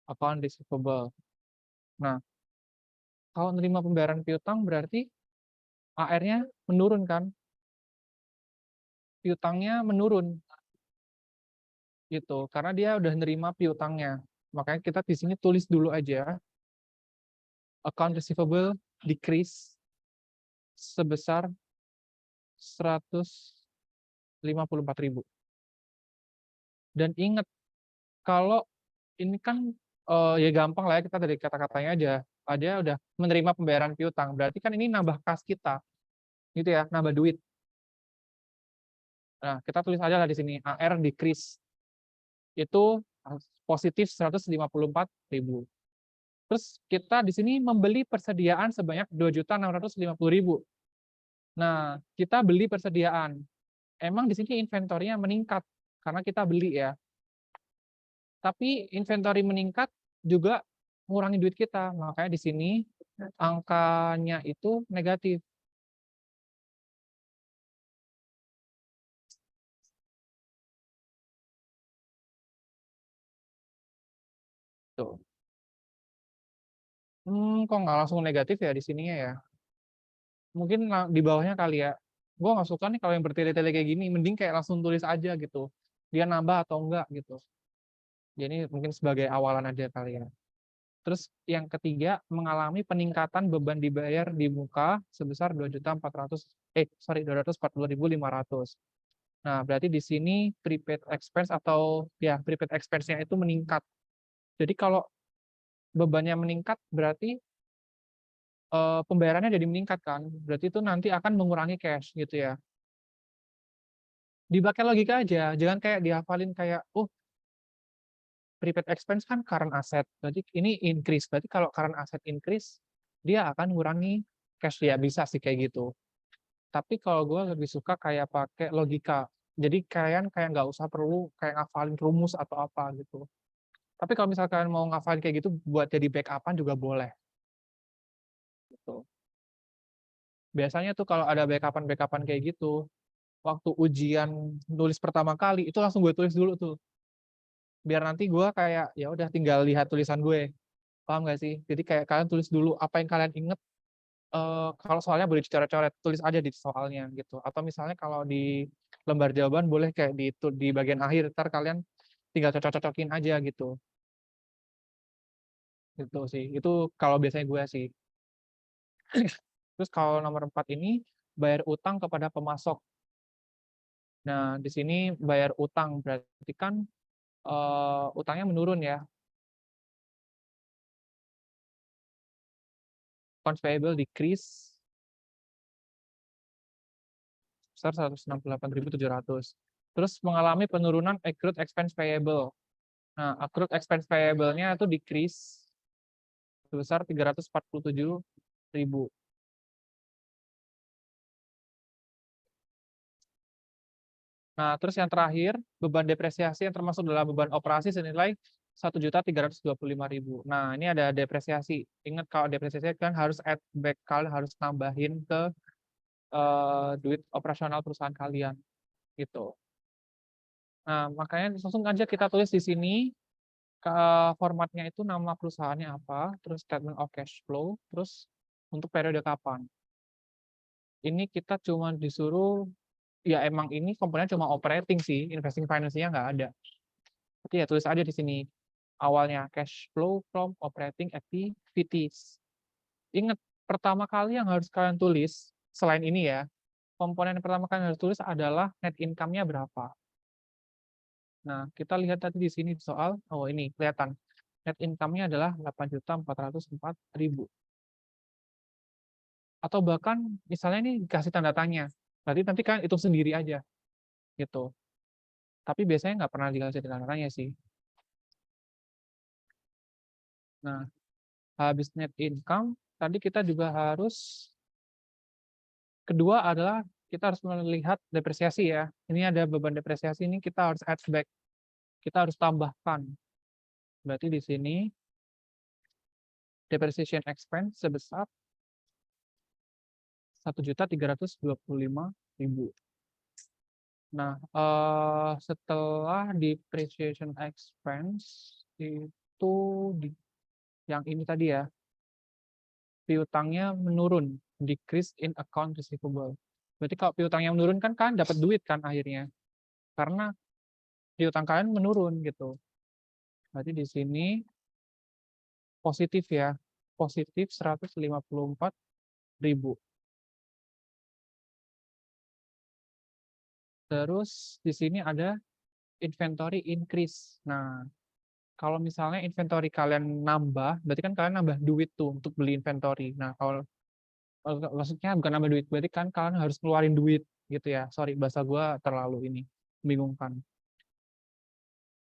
account receivable. Nah, kalau menerima pembayaran piutang berarti AR-nya menurun kan? Piutangnya menurun gitu. Karena dia udah nerima piutangnya. Makanya kita di sini tulis dulu aja account receivable decrease sebesar 154.000. Dan ingat kalau ini kan ya gampang lah ya, kita dari kata-katanya aja. Dia udah menerima pembayaran piutang. Berarti kan ini nambah kas kita. Gitu ya, nambah duit. Nah, kita tulis aja lah di sini AR decrease. Itu positif 154.000. Terus kita di sini membeli persediaan sebanyak 2.650.000. Nah, kita beli persediaan. Emang di sini inventorinya meningkat karena kita beli ya. Tapi inventory meningkat juga ngurangi duit kita. Makanya di sini angkanya itu negatif. Tuh. Kok nggak langsung negatif ya di sininya ya? Mungkin di bawahnya kali ya. Gue nggak suka nih kalau yang bertele-tele kayak gini. Mending kayak langsung tulis aja gitu. Dia nambah atau enggak gitu. Jadi mungkin sebagai awalan aja kali ya. Terus yang ketiga, mengalami peningkatan beban dibayar di muka sebesar 2.445.500. Nah, berarti di sini prepaid expense atau ya prepaid expense-nya itu meningkat. Jadi kalau bebannya meningkat berarti pembayarannya jadi meningkat kan. Berarti itu nanti akan mengurangi cash gitu ya. Dipakai logika aja, jangan kayak dihafalin kayak prepaid expense kan current asset. Berarti ini increase. Berarti kalau current asset increase, dia akan mengurangi cash ya, bisa sih kayak gitu. Tapi kalau gue lebih suka kayak pakai logika. Jadi kalian kayak nggak usah perlu kayak ngafalin rumus atau apa gitu. Tapi kalau misalkan kalian mau ngafalin kayak gitu buat jadi backup-an juga boleh. Gitu. Biasanya tuh kalau ada backup-an kayak gitu, waktu ujian nulis pertama kali itu langsung gue tulis dulu tuh. Biar nanti gue kayak ya udah tinggal lihat tulisan gue. Paham nggak sih? Jadi kayak kalian tulis dulu apa yang kalian inget. Kalau soalnya boleh dicoret-coret, tulis aja di soalnya gitu. Atau misalnya kalau di lembar jawaban boleh kayak di bagian akhir, ntar kalian tinggal cocok-cocokin aja gitu. Gitu sih. Itu kalau biasanya gue sih. Terus kalau nomor 4 ini bayar utang kepada pemasok. Nah, di sini bayar utang berarti kan utangnya menurun ya. Accounts payable decrease sebesar 168.700. Terus mengalami penurunan accrued expense payable. Nah, accrued expense payable-nya itu decrease sebesar 347.000. Nah, terus yang terakhir, beban depresiasi yang termasuk dalam beban operasi senilai 1.325.000. Nah, ini ada depresiasi. Ingat kalau depresiasi kan harus add back, kalian harus tambahin ke duit operasional perusahaan kalian gitu. Nah, makanya langsung aja kita tulis di sini formatnya itu nama perusahaannya apa, terus statement of cash flow, terus untuk periode kapan. Ini kita cuma disuruh, ya emang ini komponennya cuma operating sih, investing finance-nya nggak ada. Tapi ya tulis aja di sini, awalnya cash flow from operating activities. Ingat, pertama kali yang harus kalian tulis, selain ini ya, komponen yang pertama kali yang harus tulis adalah net income-nya berapa. Nah, kita lihat tadi di sini soal, oh ini kelihatan, net income-nya adalah 8.404.000. Atau bahkan misalnya ini dikasih tanda tanya, berarti nanti kalian hitung sendiri aja, gitu. Tapi biasanya nggak pernah dikasih tanda tanya sih. Nah, habis net income, tadi kita juga harus, kedua adalah kita harus melihat depresiasi ya. Ini ada beban depresiasi, ini kita harus add back, kita harus tambahkan. Berarti di sini depreciation expense sebesar 1.325.000. Nah, setelah depreciation expense itu yang ini tadi ya, piutangnya menurun, decrease in account receivable. Berarti kalau piutangnya menurun kan kalian dapat duit kan akhirnya, karena piutang kalian menurun gitu. Berarti di sini positif ya, positif 154.000. Terus di sini ada inventory increase. Nah, kalau misalnya inventory kalian nambah, berarti kan kalian nambah duit tuh untuk beli inventory. Nah, kalau maksudnya bukan nambah duit, berarti kan kalian harus keluarin duit gitu ya. Sorry, bahasa gue terlalu ini membingungkan.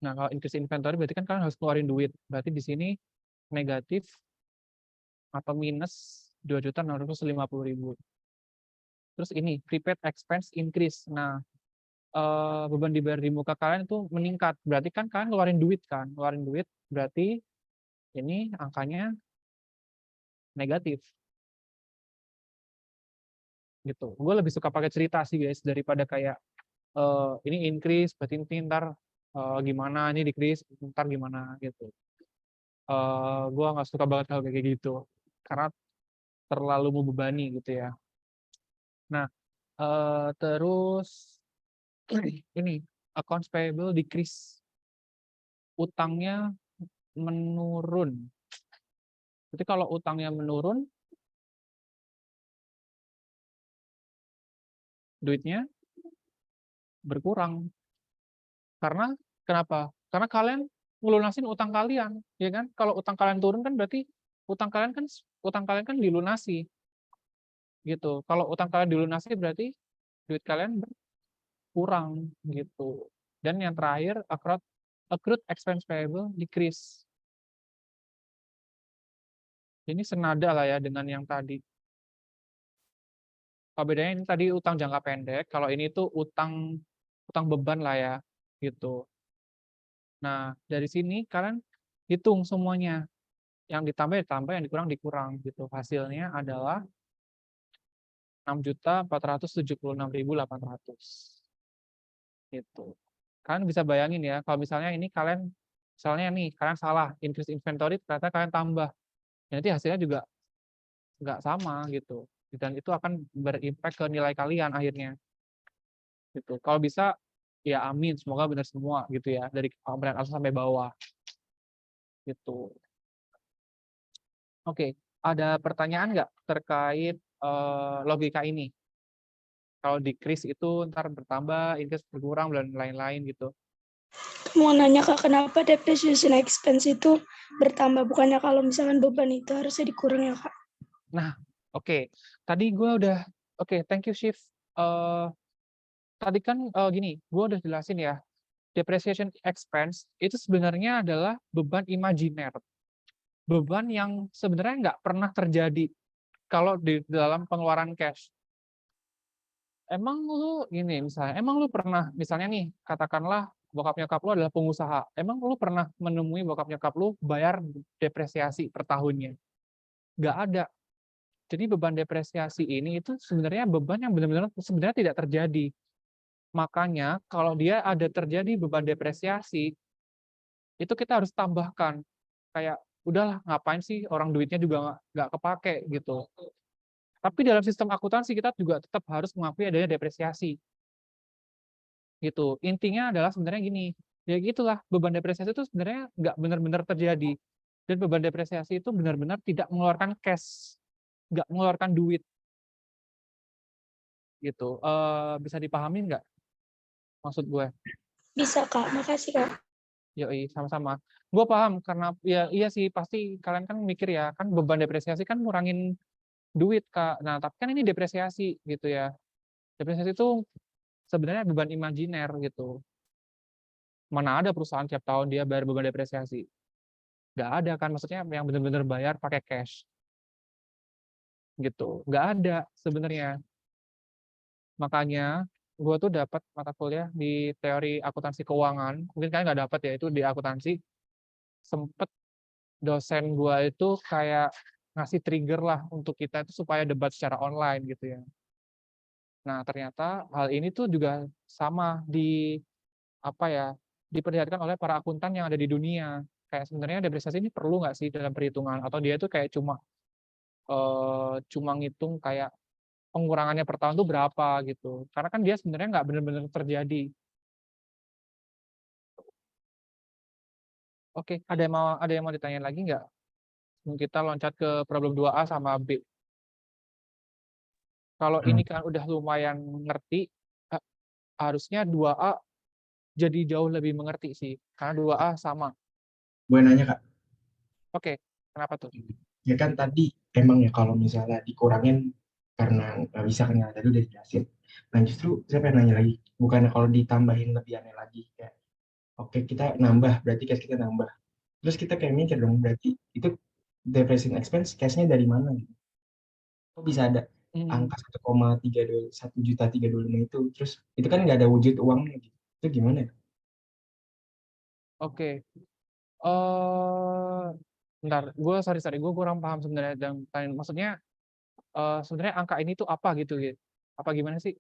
Nah, kalau increase inventory berarti kan kalian harus keluarin duit. Berarti di sini negatif atau minus 2.650.000. Terus ini prepaid expense increase. Nah, beban dibayar di muka kalian itu meningkat. Berarti kan kalian ngeluarin duit kan. Ngeluarin duit berarti ini angkanya negatif. Gitu. Gue lebih suka pakai cerita sih guys daripada kayak ini increase berarti ntar gimana, ini decrease ntar gimana gitu. Gue nggak suka banget kalau kayak gitu karena terlalu membebani gitu ya. Nah, terus ini accounts payable decrease, utangnya menurun. Jadi kalau utangnya menurun, duitnya berkurang. Karena kenapa? Karena kalian ngelunasin utang kalian, ya kan? Kalau utang kalian turun kan berarti utang kalian kan dilunasi. Gitu. Kalau utang kalian dilunasi berarti duit kalian berkurang gitu. Dan yang terakhir accrued expense payable decrease. Ini senada lah ya dengan yang tadi. Kalau bedanya ini tadi utang jangka pendek, kalau ini tuh utang beban lah ya, gitu. Nah, dari sini kalian hitung semuanya. Yang ditambah ditambah, yang dikurang dikurang gitu. Hasilnya adalah 6.476.800 gitu. Kalian bisa bayangin ya, kalau misalnya ini kalian salah increase inventory, ternyata kalian tambah. Nanti hasilnya juga nggak sama gitu. Dan itu akan berimpact ke nilai kalian akhirnya. Gitu. Kalau bisa ya amin, semoga benar semua gitu ya, dari brand atas sampai bawah. Gitu. Oke, ada pertanyaan nggak terkait logika ini? Kalau decrease itu ntar bertambah, increase berkurang, dan lain-lain gitu. Mau nanya Kak, kenapa depreciation expense itu bertambah? Bukannya kalau misalkan beban itu harusnya dikurang ya Kak? Nah, oke. Tadi gue udah, thank you Shift. Tadi kan gini, gue udah jelasin ya, depreciation expense itu sebenarnya adalah beban imajiner. Beban yang sebenarnya nggak pernah terjadi kalau di dalam pengeluaran cash. Emang lu pernah, misalnya nih, katakanlah bokap nyokap lu adalah pengusaha. Emang lu pernah menemui bokap nyokap lu bayar depresiasi per tahunnya? Nggak ada. Jadi beban depresiasi ini itu sebenarnya beban yang benar-benar sebenarnya tidak terjadi. Makanya kalau dia ada terjadi beban depresiasi, itu kita harus tambahkan. Kayak, udahlah ngapain sih orang duitnya juga nggak kepake gitu. Tapi dalam sistem akuntansi kita juga tetap harus mengakui adanya depresiasi. Gitu. Intinya adalah sebenarnya gini, ya gitulah, beban depresiasi itu sebenarnya nggak benar-benar terjadi. Dan beban depresiasi itu benar-benar tidak mengeluarkan cash, nggak mengeluarkan duit. Gitu. Bisa dipahami nggak maksud gue? Bisa Kak, makasih Kak. Yoi, sama-sama. Gue paham, karena ya iya sih, pasti kalian kan mikir ya, kan beban depresiasi kan ngurangin duit, Kak. Nah, tapi kan ini depresiasi gitu ya. Depresiasi itu sebenarnya beban imajiner gitu. Mana ada perusahaan tiap tahun dia bayar beban depresiasi? Nggak ada kan, maksudnya yang benar-benar bayar pakai cash. Gitu. Nggak ada sebenarnya. Makanya gue tuh dapat mata kuliah di teori akuntansi keuangan. Mungkin kalian nggak dapat ya, itu di akuntansi. Sempet dosen gue itu kayak ngasih trigger lah untuk kita itu supaya debat secara online gitu ya. Nah, ternyata hal ini tuh juga sama diperlihatkan oleh para akuntan yang ada di dunia. Kayak sebenarnya depresiasi ini perlu nggak sih dalam perhitungan, atau dia itu kayak cuma ngitung kayak pengurangannya per tahun tuh berapa gitu. Karena kan dia sebenarnya nggak benar-benar terjadi. Oke, ada yang mau ditanyain lagi nggak? Kita loncat ke problem 2A sama B. Kalau ini kan udah lumayan ngerti, harusnya 2A jadi jauh lebih mengerti sih, karena 2A sama. Gue nanya Kak, Oke, kenapa tuh? ya kan tadi emang ya kalau misalnya dikurangin karena nggak bisa kan ya, tadi udah dijelasin. Nah justru saya pengen nanya lagi, bukannya kalau ditambahin lebih aneh lagi, kayak oke kita nambah, berarti cash kita nambah. Terus kita kayak mikir dong, berarti itu depreciation expense cash-nya dari mana gitu? Kok bisa ada Hmm, angka 1,325 itu, terus itu kan nggak ada wujud uangnya gitu. Itu gimana ya? oke. Bentar, gue kurang paham sebenarnya. Dan maksudnya sebenarnya angka ini tuh apa gitu, gitu? Apa gimana sih?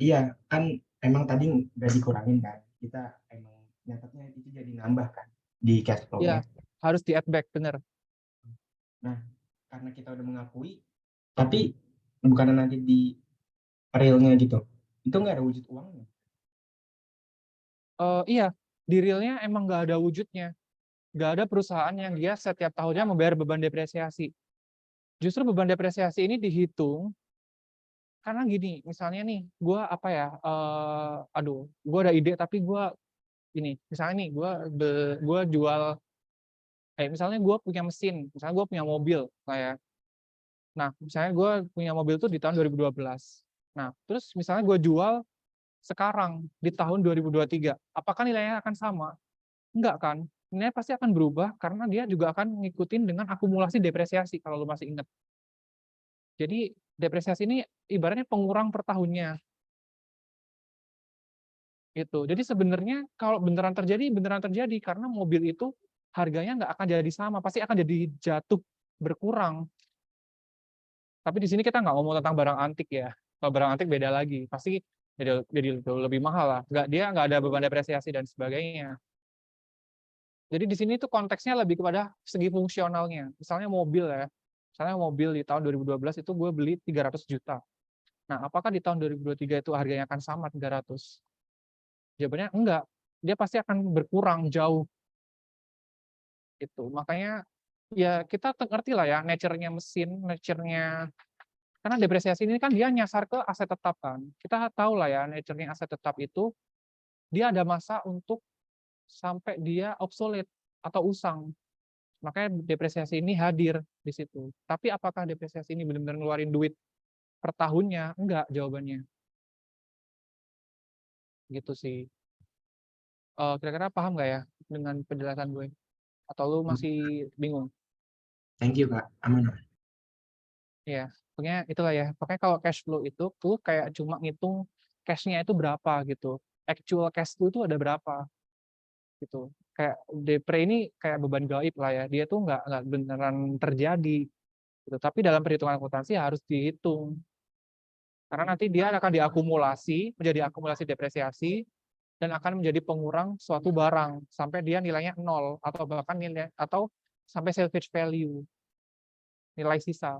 Iya, kan emang tadi nggak dikurangin kan, kita emang nyatetnya itu jadi nambah kan di cash flow-nya. Ya, harus di add back, bener. Nah, karena kita udah mengakui, tapi bukan nanti di realnya gitu, itu nggak ada wujud uangnya. Iya, di realnya emang nggak ada wujudnya. Nggak ada perusahaan yang dia setiap tahunnya membayar beban depresiasi. Justru beban depresiasi ini dihitung karena gini, misalnya nih, gue gue ada ide tapi misalnya nih, gue jual, misalnya gue punya mesin, misalnya gue punya mobil, kayak, nah, misalnya gue punya mobil tuh di tahun 2012. Nah, terus misalnya gue jual sekarang di tahun 2023, apakah nilainya akan sama? Enggak kan? Nilainya pasti akan berubah karena dia juga akan ngikutin dengan akumulasi depresiasi kalau lu masih ingat. Jadi depresiasi ini ibaratnya pengurang per tahunnya. Gitu. Jadi sebenarnya kalau beneran terjadi karena mobil itu harganya nggak akan jadi sama, pasti akan jadi jatuh berkurang. Tapi di sini kita nggak ngomong tentang barang antik ya. Kalau barang antik beda lagi, pasti jadi lebih mahal lah. Dia nggak ada beban depresiasi dan sebagainya. Jadi di sini tuh konteksnya lebih kepada segi fungsionalnya. Misalnya mobil ya. Misalnya mobil di tahun 2012 itu gue beli 300 juta. Nah, apakah di tahun 2023 itu harganya akan sama 300? Jawabannya enggak. Dia pasti akan berkurang jauh. Itu. Makanya ya kita ngerti lah ya nature-nya mesin, nature-nya, karena depresiasi ini kan dia nyasar ke aset tetap kan. Kita tahu lah ya nature-nya aset tetap itu dia ada masa untuk sampai dia obsolete atau usang. Makanya depresiasi ini hadir di situ. Tapi apakah depresiasi ini benar-benar ngeluarin duit per tahunnya? Enggak jawabannya. Gitu sih. Kira-kira paham nggak ya dengan penjelasan gue? Atau lu masih bingung? Thank you Kak, aman. Ya, pokoknya itulah ya. Pokoknya kalau cash flow itu tuh kayak cuma ngitung cash-nya itu berapa gitu. Actual cash flow itu ada berapa gitu. Kayak depre ini kayak beban gaib lah ya. Dia tuh nggak beneran terjadi gitu. Tapi dalam perhitungan akuntansi harus dihitung. Karena nanti dia akan diakumulasi menjadi akumulasi depresiasi dan akan menjadi pengurang suatu barang sampai dia nilainya 0 atau bahkan nilai atau sampai salvage value, nilai sisa.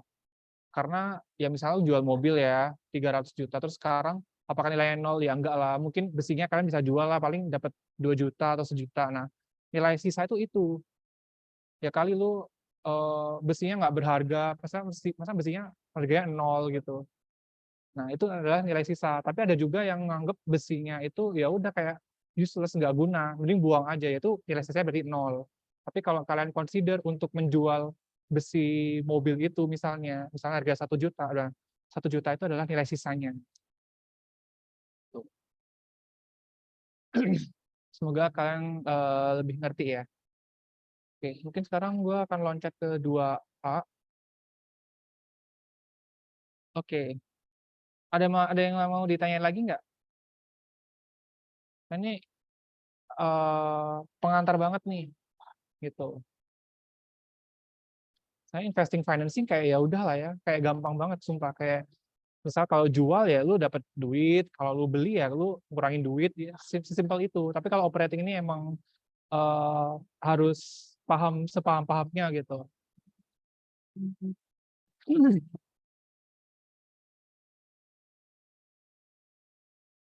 Karena ya misalnya jual mobil ya 300 juta terus sekarang apakah nilainya 0? Ya enggak lah, mungkin besinya kalian bisa jual lah paling dapat 2 juta atau 1 juta. Nah, nilai sisa itu. Ya kali lu besinya nggak berharga, masa besinya harganya 0 gitu. Nah, itu adalah nilai sisa. Tapi ada juga yang menganggap besinya itu ya udah kayak useless, nggak guna, mending buang aja, yaitu nilai sisanya berarti 0. Tapi kalau kalian consider untuk menjual besi mobil itu misalnya harga 1 juta, 1 juta itu adalah nilai sisanya. Tuh. Semoga kalian lebih ngerti ya. Oke, mungkin sekarang gue akan loncat ke 2A. Oke, ada yang mau ditanyain lagi nggak? Nah, ini pengantar banget nih, gitu. Saya investing financing kayak ya udah lah ya, kayak gampang banget sumpah, kayak misal kalau jual ya lu dapat duit, kalau lu beli ya lu kurangin duit, ya sesimpel itu. Tapi kalau operating ini emang harus sepaham-pahamnya gitu.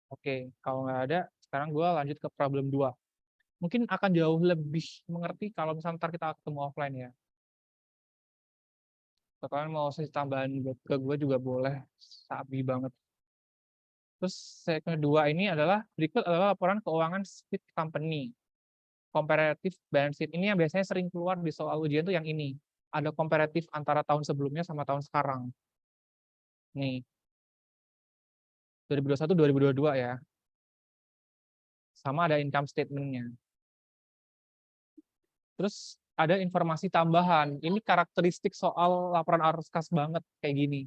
Oke, kalau nggak ada, sekarang gue lanjut ke problem 2. Mungkin akan jauh lebih mengerti kalau misalnya ntar kita ketemu offline ya. Kalau kalian mau sesi tambahan ke gue juga boleh, sabi banget. Terus yang kedua ini adalah, berikut adalah laporan keuangan split company. Comparative balance sheet. Ini yang biasanya sering keluar di soal ujian tuh yang ini. Ada komparatif antara tahun sebelumnya sama tahun sekarang. Nih, 2021-2022 ya. Sama ada income statement-nya. Terus ada informasi tambahan. Ini karakteristik soal laporan arus kas banget kayak gini.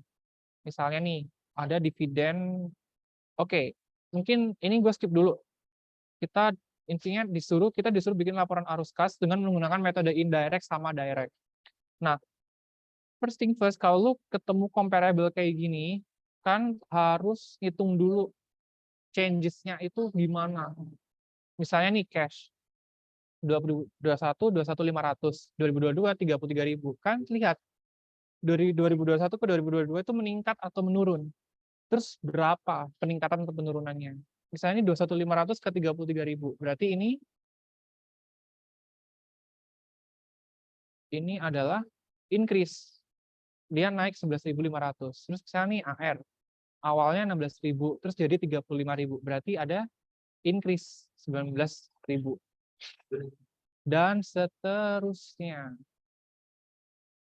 Misalnya nih, ada dividen. Oke, mungkin ini gue skip dulu. Kita disuruh bikin laporan arus kas dengan menggunakan metode indirect sama direct. Nah, first thing first, kalau lu ketemu comparable kayak gini, kan harus hitung dulu changes-nya itu gimana. Misalnya nih cash, 2021, 500, 2022, 33.000. Kan lihat, dari 2021 ke 2022 itu meningkat atau menurun. Terus berapa peningkatan atau penurunannya? Misalnya ini 21.500 ke 33.000. Berarti ini adalah increase. Dia naik 11.500. Terus misalnya nih AR. Awalnya 16.000, terus jadi 35.000. Berarti ada increase 19.000. Dan seterusnya.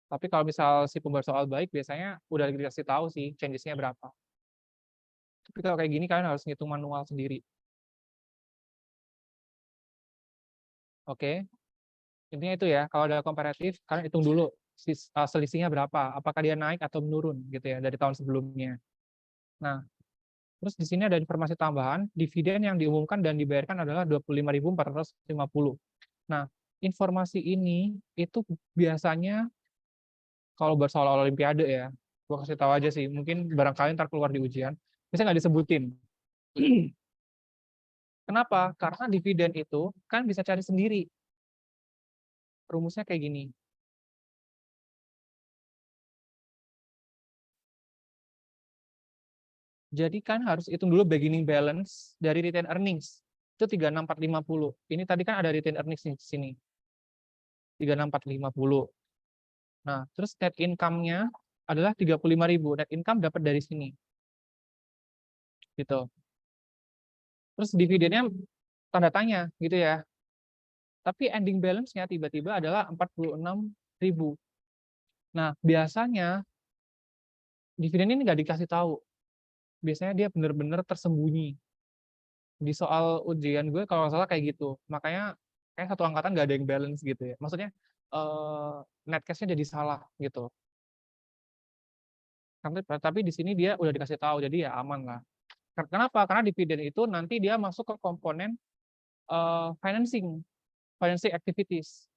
Tapi kalau misal si pembuat soal baik, biasanya udah dikasih tahu sih changes-nya berapa. Tapi kalau kayak gini kalian harus ngitung manual sendiri. Oke. Intinya itu ya, kalau ada komparatif, kalian hitung dulu selisihnya berapa, apakah dia naik atau menurun gitu ya dari tahun sebelumnya. Nah, terus di sini ada informasi tambahan, dividen yang diumumkan dan dibayarkan adalah 25.450. Nah, informasi ini itu biasanya kalau buat soal olimpiade ya, gue kasih tahu aja sih, mungkin barangkali ntar keluar di ujian, biasanya nggak disebutin. Kenapa? Karena dividen itu kan bisa cari sendiri. Rumusnya kayak gini. Jadi kan harus hitung dulu beginning balance dari retained earnings. Itu 36450. Ini tadi kan ada retained earnings di sini. 36450. Nah, terus net income-nya adalah 35.000. Net income dapat dari sini. Gitu. Terus dividennya tanda tanya gitu ya. Tapi ending balance-nya tiba-tiba adalah 46.000. Nah, biasanya dividen ini nggak dikasih tahu. Biasanya dia benar-benar tersembunyi. Di soal ujian gue kalau nggak salah kayak gitu. Makanya kayak satu angkatan nggak ada yang balance gitu ya. Maksudnya net cash-nya jadi salah gitu. Tapi di sini dia udah dikasih tahu, jadi ya aman lah. Kenapa? Karena dividen itu nanti dia masuk ke komponen financing activities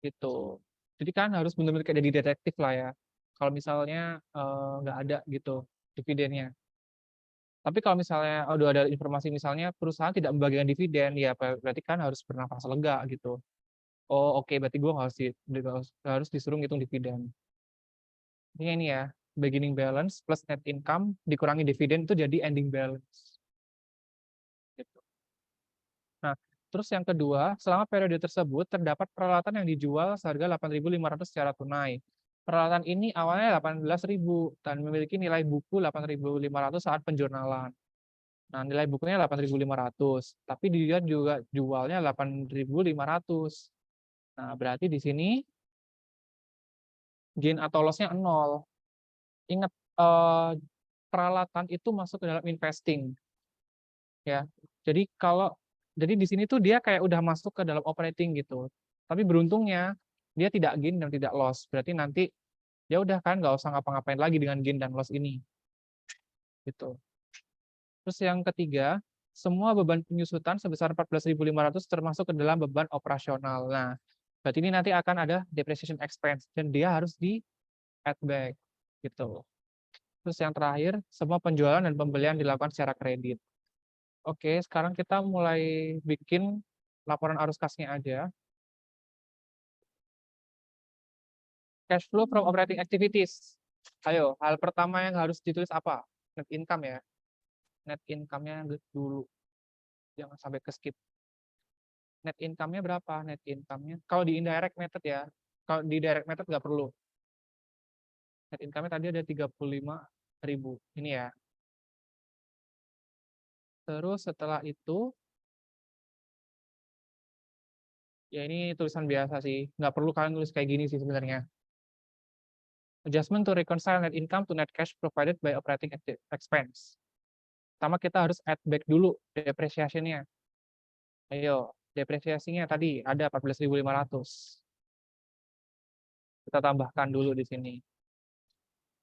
gitu. Jadi kan harus benar-benar kayak jadi detektif lah ya. Kalau misalnya nggak ada gitu dividennya. Tapi kalau misalnya udah ada informasi misalnya perusahaan tidak membagikan dividen, ya berarti kan harus bernafas lega gitu. Oh oke, berarti gue harus disuruh ngitung dividen. Ini ya, beginning balance plus net income dikurangi dividen itu jadi ending balance. Gitu. Nah, terus yang kedua, selama periode tersebut terdapat peralatan yang dijual seharga 8.500 secara tunai. Peralatan ini awalnya 18.000 dan memiliki nilai buku 8.500 saat penjurnalan. Nah, nilai bukunya 8.500, tapi dia juga jualnya 8.500. Nah, berarti di sini gain atau loss-nya 0. Ingat, peralatan itu masuk ke dalam investing. Ya. Jadi di sini tuh dia kayak udah masuk ke dalam operating gitu. Tapi beruntungnya dia tidak gain dan tidak loss. Berarti nanti ya udah kan nggak usah ngapa-ngapain lagi dengan gain dan loss ini. Gitu. Terus yang ketiga, semua beban penyusutan sebesar 14.500 termasuk ke dalam beban operasional. Nah, berarti ini nanti akan ada depreciation expense dan dia harus di add back gitu. Terus yang terakhir, semua penjualan dan pembelian dilakukan secara kredit. Oke, sekarang kita mulai bikin laporan arus kasnya aja. Cash flow from operating activities. Ayo, hal pertama yang harus ditulis apa? Net income ya. Net income-nya dulu. Jangan sampai ke skip. Net income-nya berapa? Net income-nya. Kalau di indirect method ya. Kalau di direct method nggak perlu. Net income-nya tadi ada 35.000. Ini ya. Terus setelah itu, ya ini tulisan biasa sih. Nggak perlu kalian tulis kayak gini sih sebenarnya. Adjustment to reconcile net income to net cash provided by operating expense. Pertama kita harus add back dulu depreciation-nya. Ayo, depresiasinya tadi ada 14.500. Kita tambahkan dulu di sini.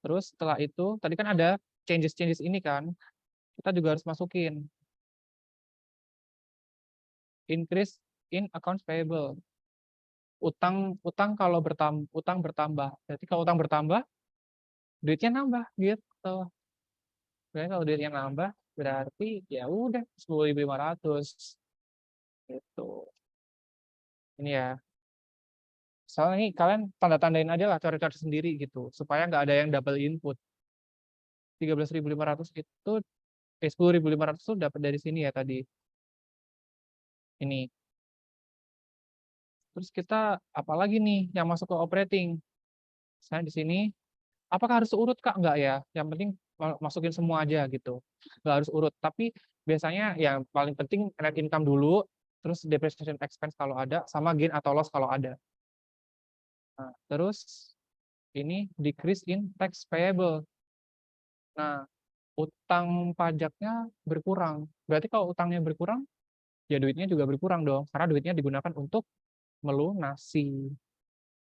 Terus setelah itu, tadi kan ada changes ini kan, kita juga harus masukin. Increase in accounts payable. Utang kalau bertambah. Berarti kalau utang bertambah, duitnya nambah gitu. Berarti kalau duitnya nambah, berarti ya udah 10.500. Gitu. Ini ya. Soalnya ini kalian tanda-tandain aja lah, cari-cari sendiri gitu, supaya nggak ada yang double input. 13.500 itu, 10.500 itu dapat dari sini ya tadi. Ini. Terus kita apalagi nih yang masuk ke operating? Saya di sini, apakah harus urut Kak? Enggak ya. Yang penting masukin semua aja gitu. Nggak harus urut. Tapi biasanya yang paling penting net income dulu, terus depreciation expense kalau ada, sama gain atau loss kalau ada. Nah, terus ini decrease in tax payable. Nah, utang pajaknya berkurang. Berarti kalau utangnya berkurang, ya duitnya juga berkurang dong. Karena duitnya digunakan untuk melunasi.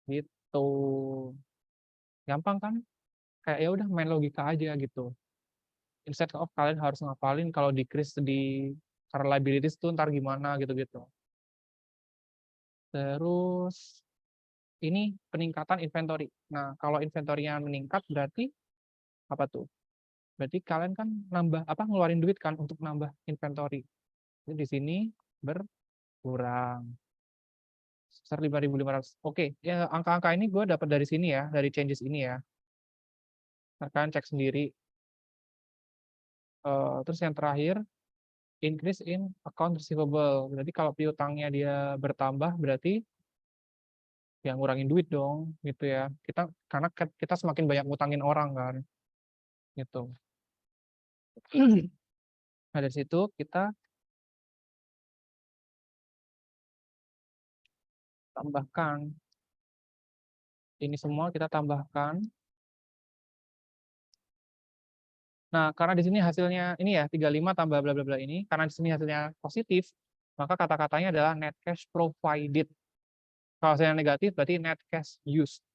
Gitu. Gampang kan? Kayak ya udah main logika aja gitu. Instead of kalian harus ngapalin kalau decrease di Current liabilities tuh ntar gimana gitu-gitu. Terus ini peningkatan inventory. Nah, kalau inventory-nya meningkat berarti apa tuh? Berarti kalian kan nambah ngeluarin duit kan untuk nambah inventory. Jadi di sini berkurang sebesar 5.500. Oke, ya angka-angka ini gue dapat dari sini ya, dari changes ini ya. Nah, kalian cek sendiri. Terus yang terakhir, increase in account receivable. Berarti kalau piutangnya dia bertambah, berarti ya ngurangin duit dong, gitu ya. Karena kita semakin banyak ngutangin orang kan, gitu. Nah, dari situ kita tambahkan. Ini semua kita tambahkan. Nah, karena di sini hasilnya ini ya 35 tambah bla bla bla ini, karena di sini hasilnya positif, maka kata-katanya adalah net cash provided. Kalau hasilnya negatif berarti net cash used.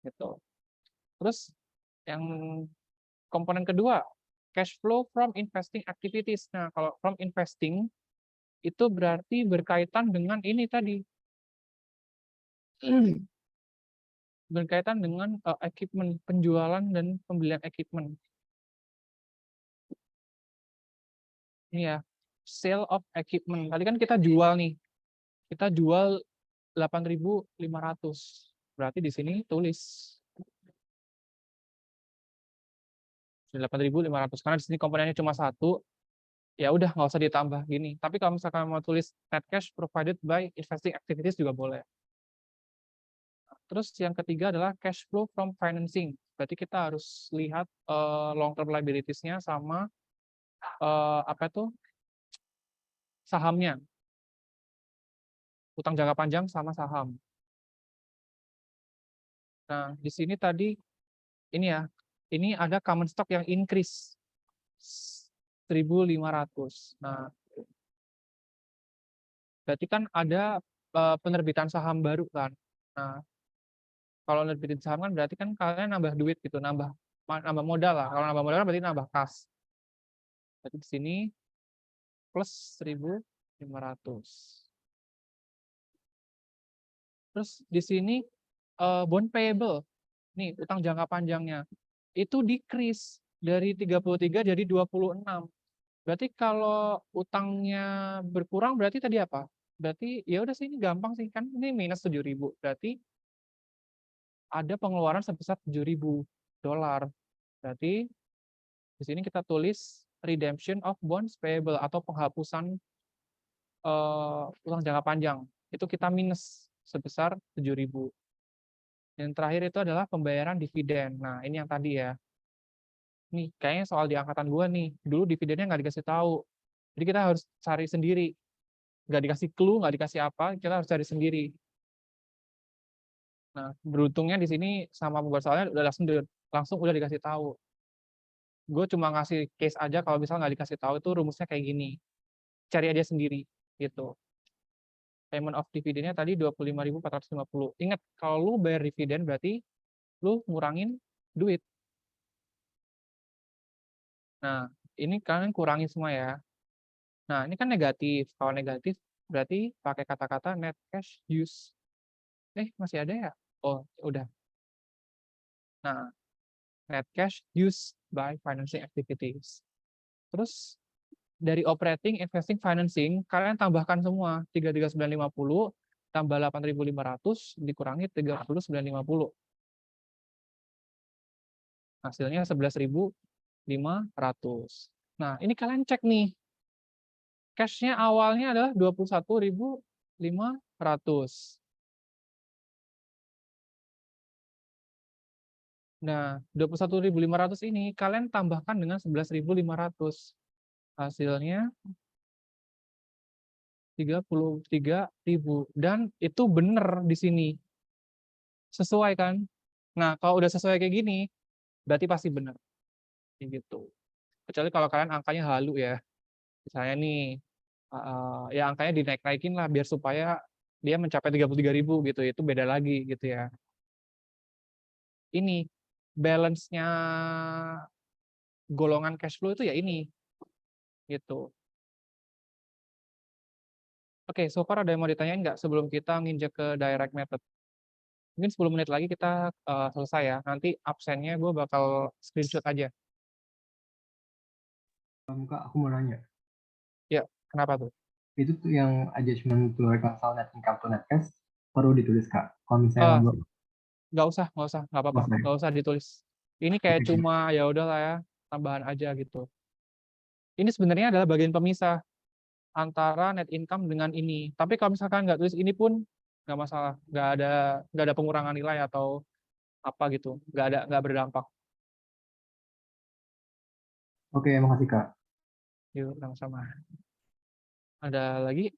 Gitu. Terus yang komponen kedua, cash flow from investing activities. Nah, kalau from investing itu berarti berkaitan dengan ini tadi. Berkaitan dengan equipment, penjualan dan pembelian equipment. Ini ya, sale of equipment. Tadi kan kita jual nih. Kita jual 8.500. Berarti di sini tulis 8.500 karena di sini komponennya cuma satu. Ya udah nggak usah ditambah gini. Tapi kalau misalkan mau tulis net cash provided by investing activities juga boleh. Terus yang ketiga adalah cash flow from financing. Berarti kita harus lihat long term liabilities-nya sama sahamnya. Utang jangka panjang sama saham. Nah, di sini tadi ini ya, ini ada common stock yang increase 1.500. Nah, berarti kan ada penerbitan saham baru kan. Nah, kalau nerbitin saham kan berarti kan kalian nambah duit gitu, nambah modal lah. Kalau nambah modal berarti nambah kas. Berarti di sini plus 1.500. Terus di sini bond payable. Nih, utang jangka panjangnya. Itu decrease dari 33 jadi 26. Berarti kalau utangnya berkurang berarti tadi apa? Berarti ya udah sih ini gampang sih kan ini minus 7.000. Berarti ada pengeluaran sebesar $7.000. Berarti di sini kita tulis redemption of bonds payable atau penghapusan utang jangka panjang. Itu kita minus sebesar 7.000. Yang terakhir itu adalah pembayaran dividen. Nah, ini yang tadi ya. Nih, kayaknya soal di angkatan gua nih. Dulu dividennya nggak dikasih tahu. Jadi kita harus cari sendiri. Nggak dikasih clue, nggak dikasih apa, kita harus cari sendiri. Nah, beruntungnya di sini sama pembuat soalnya udah langsung udah dikasih tahu. Gue cuma ngasih case aja kalau misalnya nggak dikasih tahu itu rumusnya kayak gini. Cari aja sendiri gitu. Payment of dividennya tadi 25.450. Ingat, kalau lu bayar dividen berarti lu ngurangin duit. Nah, ini kalian kurangin semua ya. Nah, ini kan negatif. Kalau negatif berarti pakai kata-kata net cash use. Masih ada ya? Oh, udah. Nah, net cash used by financing activities. Terus dari operating, investing, financing, kalian tambahkan semua 33950 tambah 8.500 dikurangi 3950. Hasilnya 11.500. Nah, ini kalian cek nih. Cash-nya awalnya adalah 21.500. Nah, 21.500 ini kalian tambahkan dengan 11.500. Hasilnya 33.000. Dan itu benar di sini. Sesuai kan? Nah, kalau udah sesuai kayak gini, berarti pasti benar. Gitu. Kecuali kalau kalian angkanya halu ya. Misalnya nih, ya angkanya dinaik-naikin lah biar supaya dia mencapai 33.000 gitu. Itu beda lagi gitu ya. Ini balance-nya golongan cash flow itu ya ini. Gitu. Oke, so far ada yang mau ditanyain nggak sebelum kita nginjek ke direct method? Mungkin 10 menit lagi kita selesai ya. Nanti absennya gue bakal screenshot aja. Kak, aku mau nanya. Ya, kenapa tuh? Itu tuh yang adjustment to reconcile net income to net cash perlu ditulis, Kak. Kalau Ah, misalnya belum, nggak usah, nggak apa-apa, Nggak usah ya? nggak usah ditulis. Ini kayak Oke, cuma ya udahlah ya, tambahan aja gitu. Ini sebenarnya adalah bagian pemisah antara net income dengan ini. Tapi kalau misalkan nggak tulis ini pun nggak masalah, nggak ada pengurangan nilai atau apa gitu, nggak berdampak. Oke, makasih, Kak. Yuk, sama-sama. Ada lagi?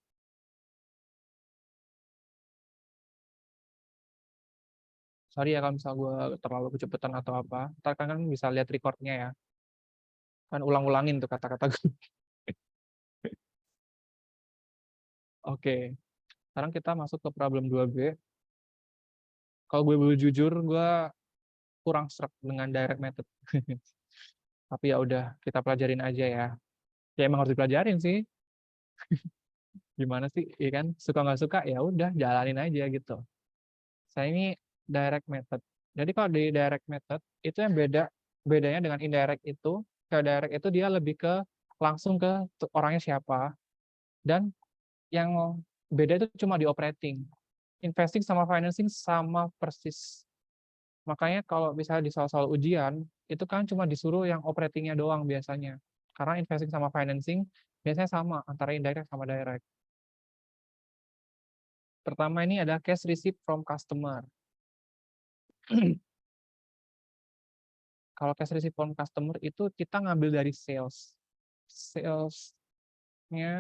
Sorry ya kalau misal gue terlalu kecepatan atau apa. Ntar kan bisa lihat recordnya ya. Kan ulang-ulangin tuh kata-kata gue. Oke, sekarang kita masuk ke problem 2B. Kalau gue boleh jujur, gue kurang sreg dengan direct method. Tapi ya udah, kita pelajarin aja ya. Ya emang harus dipelajarin sih. Gimana sih? Iya kan? Suka nggak suka, ya udah jalanin aja gitu. Saya ini direct method. Jadi kalau di direct method, itu yang bedanya dengan indirect itu, kalau direct itu dia lebih ke langsung ke orangnya siapa. Dan yang beda itu cuma di operating. Investing sama financing sama persis. Makanya kalau misalnya di soal-soal ujian, itu kan cuma disuruh yang operatingnya doang biasanya. Karena investing sama financing biasanya sama antara indirect sama direct. Pertama ini ada cash receipt from customer. Kalau cash receipt from customer itu kita ngambil dari sales. Salesnya,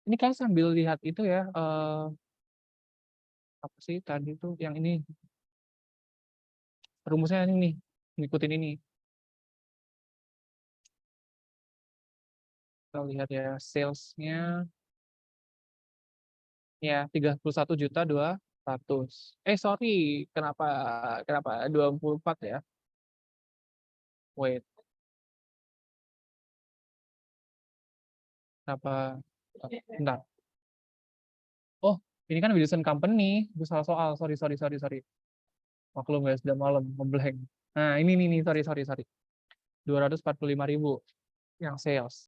ini kan sambil lihat itu ya, apa sih tadi tuh yang ini, rumusnya ini nih, ngikutin ini. Kita lihat ya, salesnya ya 31.200.000. Sorry, kenapa 24 ya? Wait, kenapa? Bentar. Oh, ini kan Wilson Company. Gue salah soal. Sorry. Maklum guys, udah malam, ngeblank. Nah, ini sorry. 245.000 yang sales.